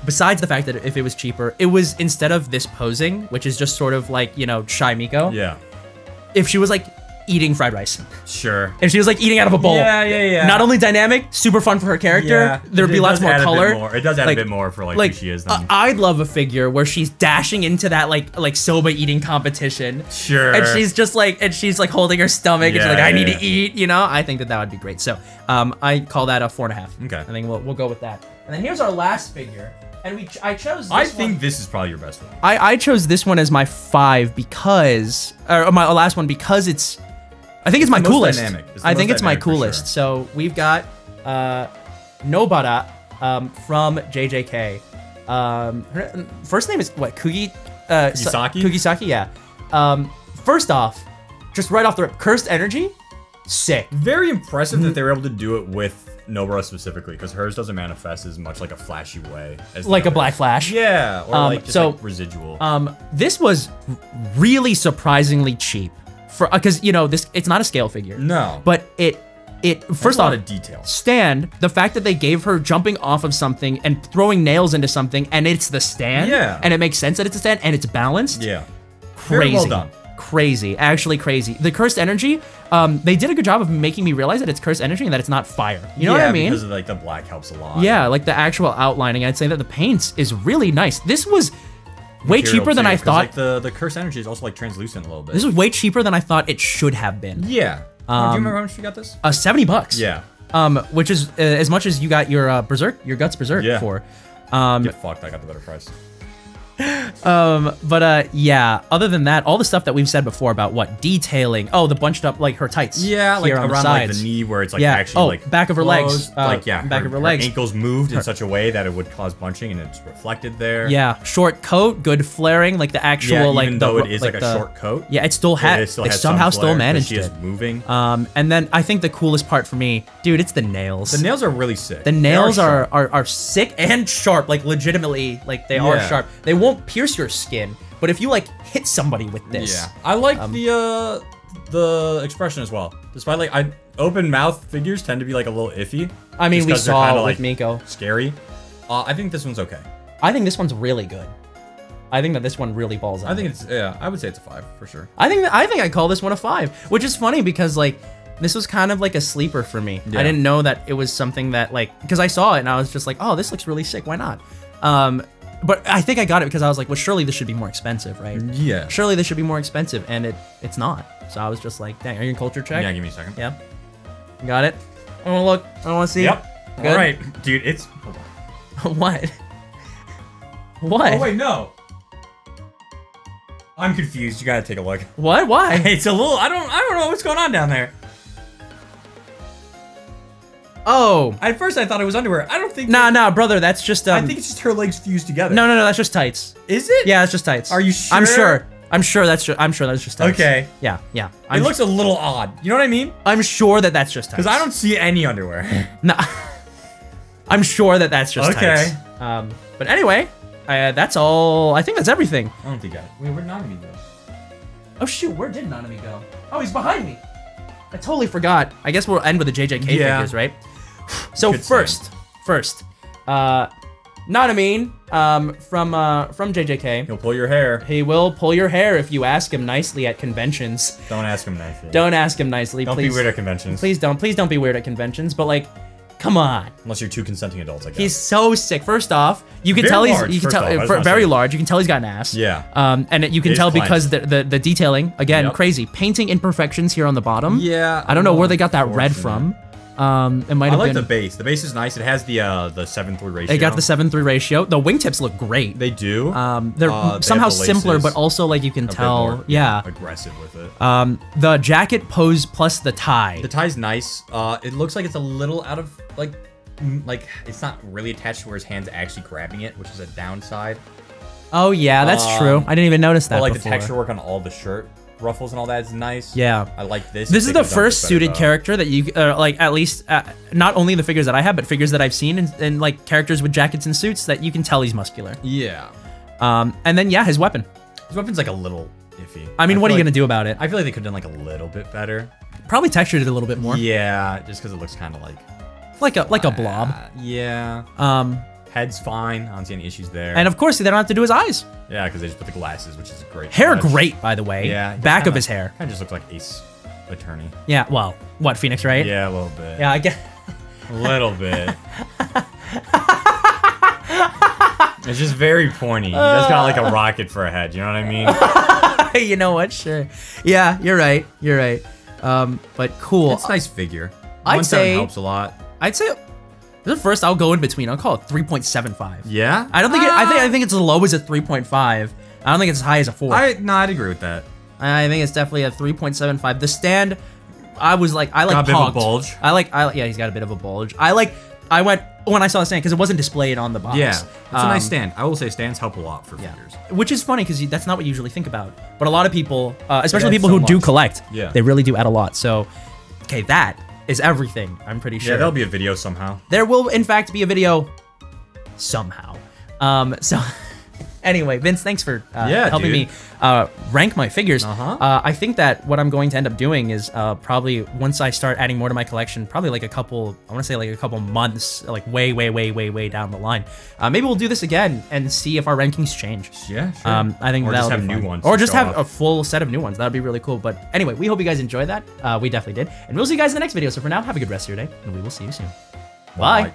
[SPEAKER 1] Besides the fact that if it was cheaper, it was instead of this posing, which is just sort of like, Shy Miko.
[SPEAKER 2] Yeah.
[SPEAKER 1] If she was like eating fried rice.
[SPEAKER 2] Sure.
[SPEAKER 1] If she was like eating out of a bowl.
[SPEAKER 2] Yeah.
[SPEAKER 1] Not only dynamic, super fun for her character. Yeah. There'd be lots more color.
[SPEAKER 2] It does add a bit more for like who she is then.
[SPEAKER 1] I'd love a figure where she's dashing into that like soba eating competition.
[SPEAKER 2] Sure.
[SPEAKER 1] And she's just like, holding her stomach and she's like, I need to eat, I think that would be great. So I call that a 4.5.
[SPEAKER 2] Okay.
[SPEAKER 1] I think we'll go with that. And then here's our last figure. And I chose this
[SPEAKER 2] I think this is probably your best one.
[SPEAKER 1] I chose this one as my 5 because, or my last one because I think it's my coolest. I think it's my coolest. So we've got Nobara from JJK. Her first name is what?
[SPEAKER 2] Kugisaki?
[SPEAKER 1] Kugisaki, yeah. First off, just right off the rip, Cursed Energy, sick.
[SPEAKER 2] Very impressive that they were able to do it with Nobara specifically, because hers doesn't manifest as much like a flashy way as
[SPEAKER 1] like a Black Flash.
[SPEAKER 2] Yeah, or like just like residual.
[SPEAKER 1] This was really surprisingly cheap for because it's not a scale figure.
[SPEAKER 2] No,
[SPEAKER 1] but it first off,
[SPEAKER 2] a lot of detail.
[SPEAKER 1] Stand, the fact that they gave her jumping off of something and throwing nails into something, and it's the stand.
[SPEAKER 2] Yeah,
[SPEAKER 1] and it makes sense that it's a stand and it's balanced.
[SPEAKER 2] Yeah,
[SPEAKER 1] crazy.
[SPEAKER 2] Very well done.
[SPEAKER 1] Crazy, actually crazy. The Cursed Energy, they did a good job of making me realize that it's Cursed Energy and that it's not fire. You know what I mean?
[SPEAKER 2] Because like the black helps a lot.
[SPEAKER 1] Yeah, like the actual outlining. I'd say that the paints is really nice. This was way cheaper than I thought.
[SPEAKER 2] Like the Cursed Energy is also like translucent a little bit.
[SPEAKER 1] This was way cheaper than I thought it should have been.
[SPEAKER 2] Yeah. Do you remember how much you got this?
[SPEAKER 1] $70.
[SPEAKER 2] Yeah.
[SPEAKER 1] Which is as much as you got your Berserk, your Guts Berserk for.
[SPEAKER 2] Get fucked. I got the better price.
[SPEAKER 1] Yeah, other than that, all the stuff that we've said before about what detailing, the bunched up like her tights,
[SPEAKER 2] like around like the knee where it's like actually like
[SPEAKER 1] back of her legs,
[SPEAKER 2] back of her legs,
[SPEAKER 1] her
[SPEAKER 2] ankles moved in such a way that it would cause bunching and it's reflected there.
[SPEAKER 1] Yeah, short coat, good flaring, like the actual
[SPEAKER 2] even though it is like a short coat,
[SPEAKER 1] it still has it somehow still managed
[SPEAKER 2] she is moving.
[SPEAKER 1] And then I think the coolest part for me, dude, it's the nails.
[SPEAKER 2] The nails are really sick.
[SPEAKER 1] The nails are sick and sharp, like legitimately, like they are sharp. They won't pierce your skin, but if you like hit somebody with this,
[SPEAKER 2] I like the expression as well. Despite like open mouth figures tend to be like a little iffy.
[SPEAKER 1] I mean, we saw it with Miko.
[SPEAKER 2] Scary. I think this one's okay.
[SPEAKER 1] I think this one's really good. I think that this one really balls out.
[SPEAKER 2] I think it's I would say it's a 5 for sure.
[SPEAKER 1] I think I call this one a 5, which is funny because like This was kind of like a sleeper for me.
[SPEAKER 2] Yeah.
[SPEAKER 1] I didn't know that it was something that like, because I saw it and I was just like, oh, this looks really sick. Why not? But I think I got it because I was like, well, surely this should be more expensive, right?
[SPEAKER 2] Yeah.
[SPEAKER 1] Surely this should be more expensive, and it's not. So I was just like, dang, are you in culture check?
[SPEAKER 2] Yeah, give me a second.
[SPEAKER 1] Yeah. Got it. I want to look. I want to see.
[SPEAKER 2] Yep.
[SPEAKER 1] Good?
[SPEAKER 2] All right, dude. It's. Hold on.
[SPEAKER 1] What? What?
[SPEAKER 2] Oh wait, no. I'm confused. You gotta take a look.
[SPEAKER 1] What? Why?
[SPEAKER 2] It's a little. I don't know what's going on down there.
[SPEAKER 1] Oh.
[SPEAKER 2] At first, I thought it was underwear. I don't think.
[SPEAKER 1] Nah, brother. That's just.
[SPEAKER 2] I think it's just her legs fused together.
[SPEAKER 1] No. That's just tights.
[SPEAKER 2] Is it?
[SPEAKER 1] Yeah, it's just tights.
[SPEAKER 2] Are you sure?
[SPEAKER 1] I'm sure that's just tights.
[SPEAKER 2] Okay.
[SPEAKER 1] Yeah.
[SPEAKER 2] It looks a little odd. You know what I mean?
[SPEAKER 1] I'm sure that that's just tights.
[SPEAKER 2] Because I don't see any underwear.
[SPEAKER 1] No. I'm sure that that's just
[SPEAKER 2] Okay.
[SPEAKER 1] tights. But anyway, that's all. I think that's everything.
[SPEAKER 2] I don't think I. Wait, where'd Nanami go?
[SPEAKER 1] Oh shoot, where did Nanami go? Oh, he's behind me. I totally forgot. I guess we'll end with the JJK figures, right? So
[SPEAKER 2] Good
[SPEAKER 1] first, Nanami, from JJK.
[SPEAKER 2] He'll pull your hair.
[SPEAKER 1] He will pull your hair if you ask him nicely at conventions.
[SPEAKER 2] Don't ask him nicely.
[SPEAKER 1] Don't ask him nicely,
[SPEAKER 2] Don't
[SPEAKER 1] please.
[SPEAKER 2] be weird at conventions.
[SPEAKER 1] Please don't be weird at conventions. But like, come on.
[SPEAKER 2] Unless you're two consenting adults, I guess.
[SPEAKER 1] He's so sick. First off, you can
[SPEAKER 2] Very
[SPEAKER 1] tell
[SPEAKER 2] large,
[SPEAKER 1] he's you can
[SPEAKER 2] first off, I
[SPEAKER 1] tell
[SPEAKER 2] just wanna
[SPEAKER 1] very
[SPEAKER 2] say.
[SPEAKER 1] large. You can tell he's got an ass.
[SPEAKER 2] Yeah.
[SPEAKER 1] And you can
[SPEAKER 2] It
[SPEAKER 1] tell
[SPEAKER 2] is
[SPEAKER 1] because the detailing again
[SPEAKER 2] Yep.
[SPEAKER 1] crazy painting imperfections here on the bottom.
[SPEAKER 2] Yeah.
[SPEAKER 1] I don't know where they got that red
[SPEAKER 2] Unfortunate.
[SPEAKER 1] from. It might
[SPEAKER 2] I
[SPEAKER 1] have
[SPEAKER 2] like
[SPEAKER 1] been.
[SPEAKER 2] the base. The base is nice. It has the 7:3 ratio.
[SPEAKER 1] They got the 7:3 ratio. The wingtips look great.
[SPEAKER 2] They do.
[SPEAKER 1] They're
[SPEAKER 2] they
[SPEAKER 1] somehow
[SPEAKER 2] have the
[SPEAKER 1] simpler,
[SPEAKER 2] laces.
[SPEAKER 1] but also like you can
[SPEAKER 2] A bit
[SPEAKER 1] tell.
[SPEAKER 2] more,
[SPEAKER 1] Yeah.
[SPEAKER 2] aggressive with it.
[SPEAKER 1] The jacket pose plus the tie.
[SPEAKER 2] The tie's nice. It looks like it's a little out of like it's not really attached to where his hand's actually grabbing it, which is a downside.
[SPEAKER 1] Oh yeah, that's true. I didn't even notice that.
[SPEAKER 2] But like
[SPEAKER 1] before.
[SPEAKER 2] the texture work on all the shirt ruffles and all that is nice.
[SPEAKER 1] Yeah.
[SPEAKER 2] I like this.
[SPEAKER 1] This is the
[SPEAKER 2] Figure's done
[SPEAKER 1] first
[SPEAKER 2] better,
[SPEAKER 1] suited
[SPEAKER 2] though.
[SPEAKER 1] character that you, like, at least, not only the figures that I have, but figures that I've seen, and like, characters with jackets and suits that you can tell he's muscular.
[SPEAKER 2] Yeah.
[SPEAKER 1] And then, yeah, his weapon.
[SPEAKER 2] His weapon's like a little iffy.
[SPEAKER 1] I mean, what are
[SPEAKER 2] feel
[SPEAKER 1] you
[SPEAKER 2] like-
[SPEAKER 1] gonna do about it?
[SPEAKER 2] I feel like they could have done like a little bit better.
[SPEAKER 1] Probably textured it a little bit more.
[SPEAKER 2] Yeah, just because it looks kind of like
[SPEAKER 1] Like a blob.
[SPEAKER 2] Yeah. Head's fine. I don't see any issues there.
[SPEAKER 1] And of course, they don't have to do his eyes.
[SPEAKER 2] Yeah, because they just put the glasses, which is a great.
[SPEAKER 1] Hair
[SPEAKER 2] touch.
[SPEAKER 1] great, by the way.
[SPEAKER 2] Yeah.
[SPEAKER 1] Back of his hair.
[SPEAKER 2] Kind of just looks like Ace Attorney.
[SPEAKER 1] Yeah, well, what, Phoenix, right?
[SPEAKER 2] Yeah, a little bit.
[SPEAKER 1] Yeah, I guess.
[SPEAKER 2] A little bit. It's just very pointy. He does kind of like a rocket for a head. You know what I mean?
[SPEAKER 1] You know what? Sure. Yeah, you're right. You're right. But cool.
[SPEAKER 2] It's a nice figure.
[SPEAKER 1] I'd
[SPEAKER 2] 1.7
[SPEAKER 1] say-
[SPEAKER 2] helps a lot.
[SPEAKER 1] I'd say the first I'll go in between. I'll call it 3.75.
[SPEAKER 2] Yeah.
[SPEAKER 1] I don't think I think it's as low as a 3.5. I don't think it's as high as a 4.
[SPEAKER 2] I'd agree with that.
[SPEAKER 1] I think it's definitely a 3.75. The stand, I was like, I like
[SPEAKER 2] Got a bit of a
[SPEAKER 1] hogged.
[SPEAKER 2] bulge.
[SPEAKER 1] Yeah, he's got a bit of a bulge. I went when I saw the stand because it wasn't displayed on the box.
[SPEAKER 2] Yeah, it's a nice stand. I will say stands help a lot for figures.
[SPEAKER 1] Which is funny because that's not what you usually think about. But a lot of people, especially
[SPEAKER 2] add
[SPEAKER 1] people
[SPEAKER 2] so
[SPEAKER 1] who do
[SPEAKER 2] much.
[SPEAKER 1] collect,
[SPEAKER 2] Yeah.
[SPEAKER 1] they really do add a lot. So, okay, that is everything. I'm pretty sure.
[SPEAKER 2] Yeah, there'll be a video somehow.
[SPEAKER 1] There will, in fact, be a video somehow. So, anyway, Vince, thanks for helping
[SPEAKER 2] dude.
[SPEAKER 1] me rank my figures. I think that what I'm going to end up doing is probably once I start adding more to my collection, probably like a couple, I want to say like a couple months, like way down the line. Maybe we'll do this again and see if our rankings change.
[SPEAKER 2] Yeah, sure.
[SPEAKER 1] I think
[SPEAKER 2] or
[SPEAKER 1] that'll
[SPEAKER 2] just have
[SPEAKER 1] be fun.
[SPEAKER 2] new ones.
[SPEAKER 1] Or
[SPEAKER 2] to
[SPEAKER 1] just
[SPEAKER 2] show
[SPEAKER 1] have
[SPEAKER 2] off.
[SPEAKER 1] a full set of new ones. That would be really cool. But anyway, we hope you guys enjoyed that. We definitely did. And we'll see you guys in the next video. So for now, have a good rest of your day, and we will see you soon. Bye.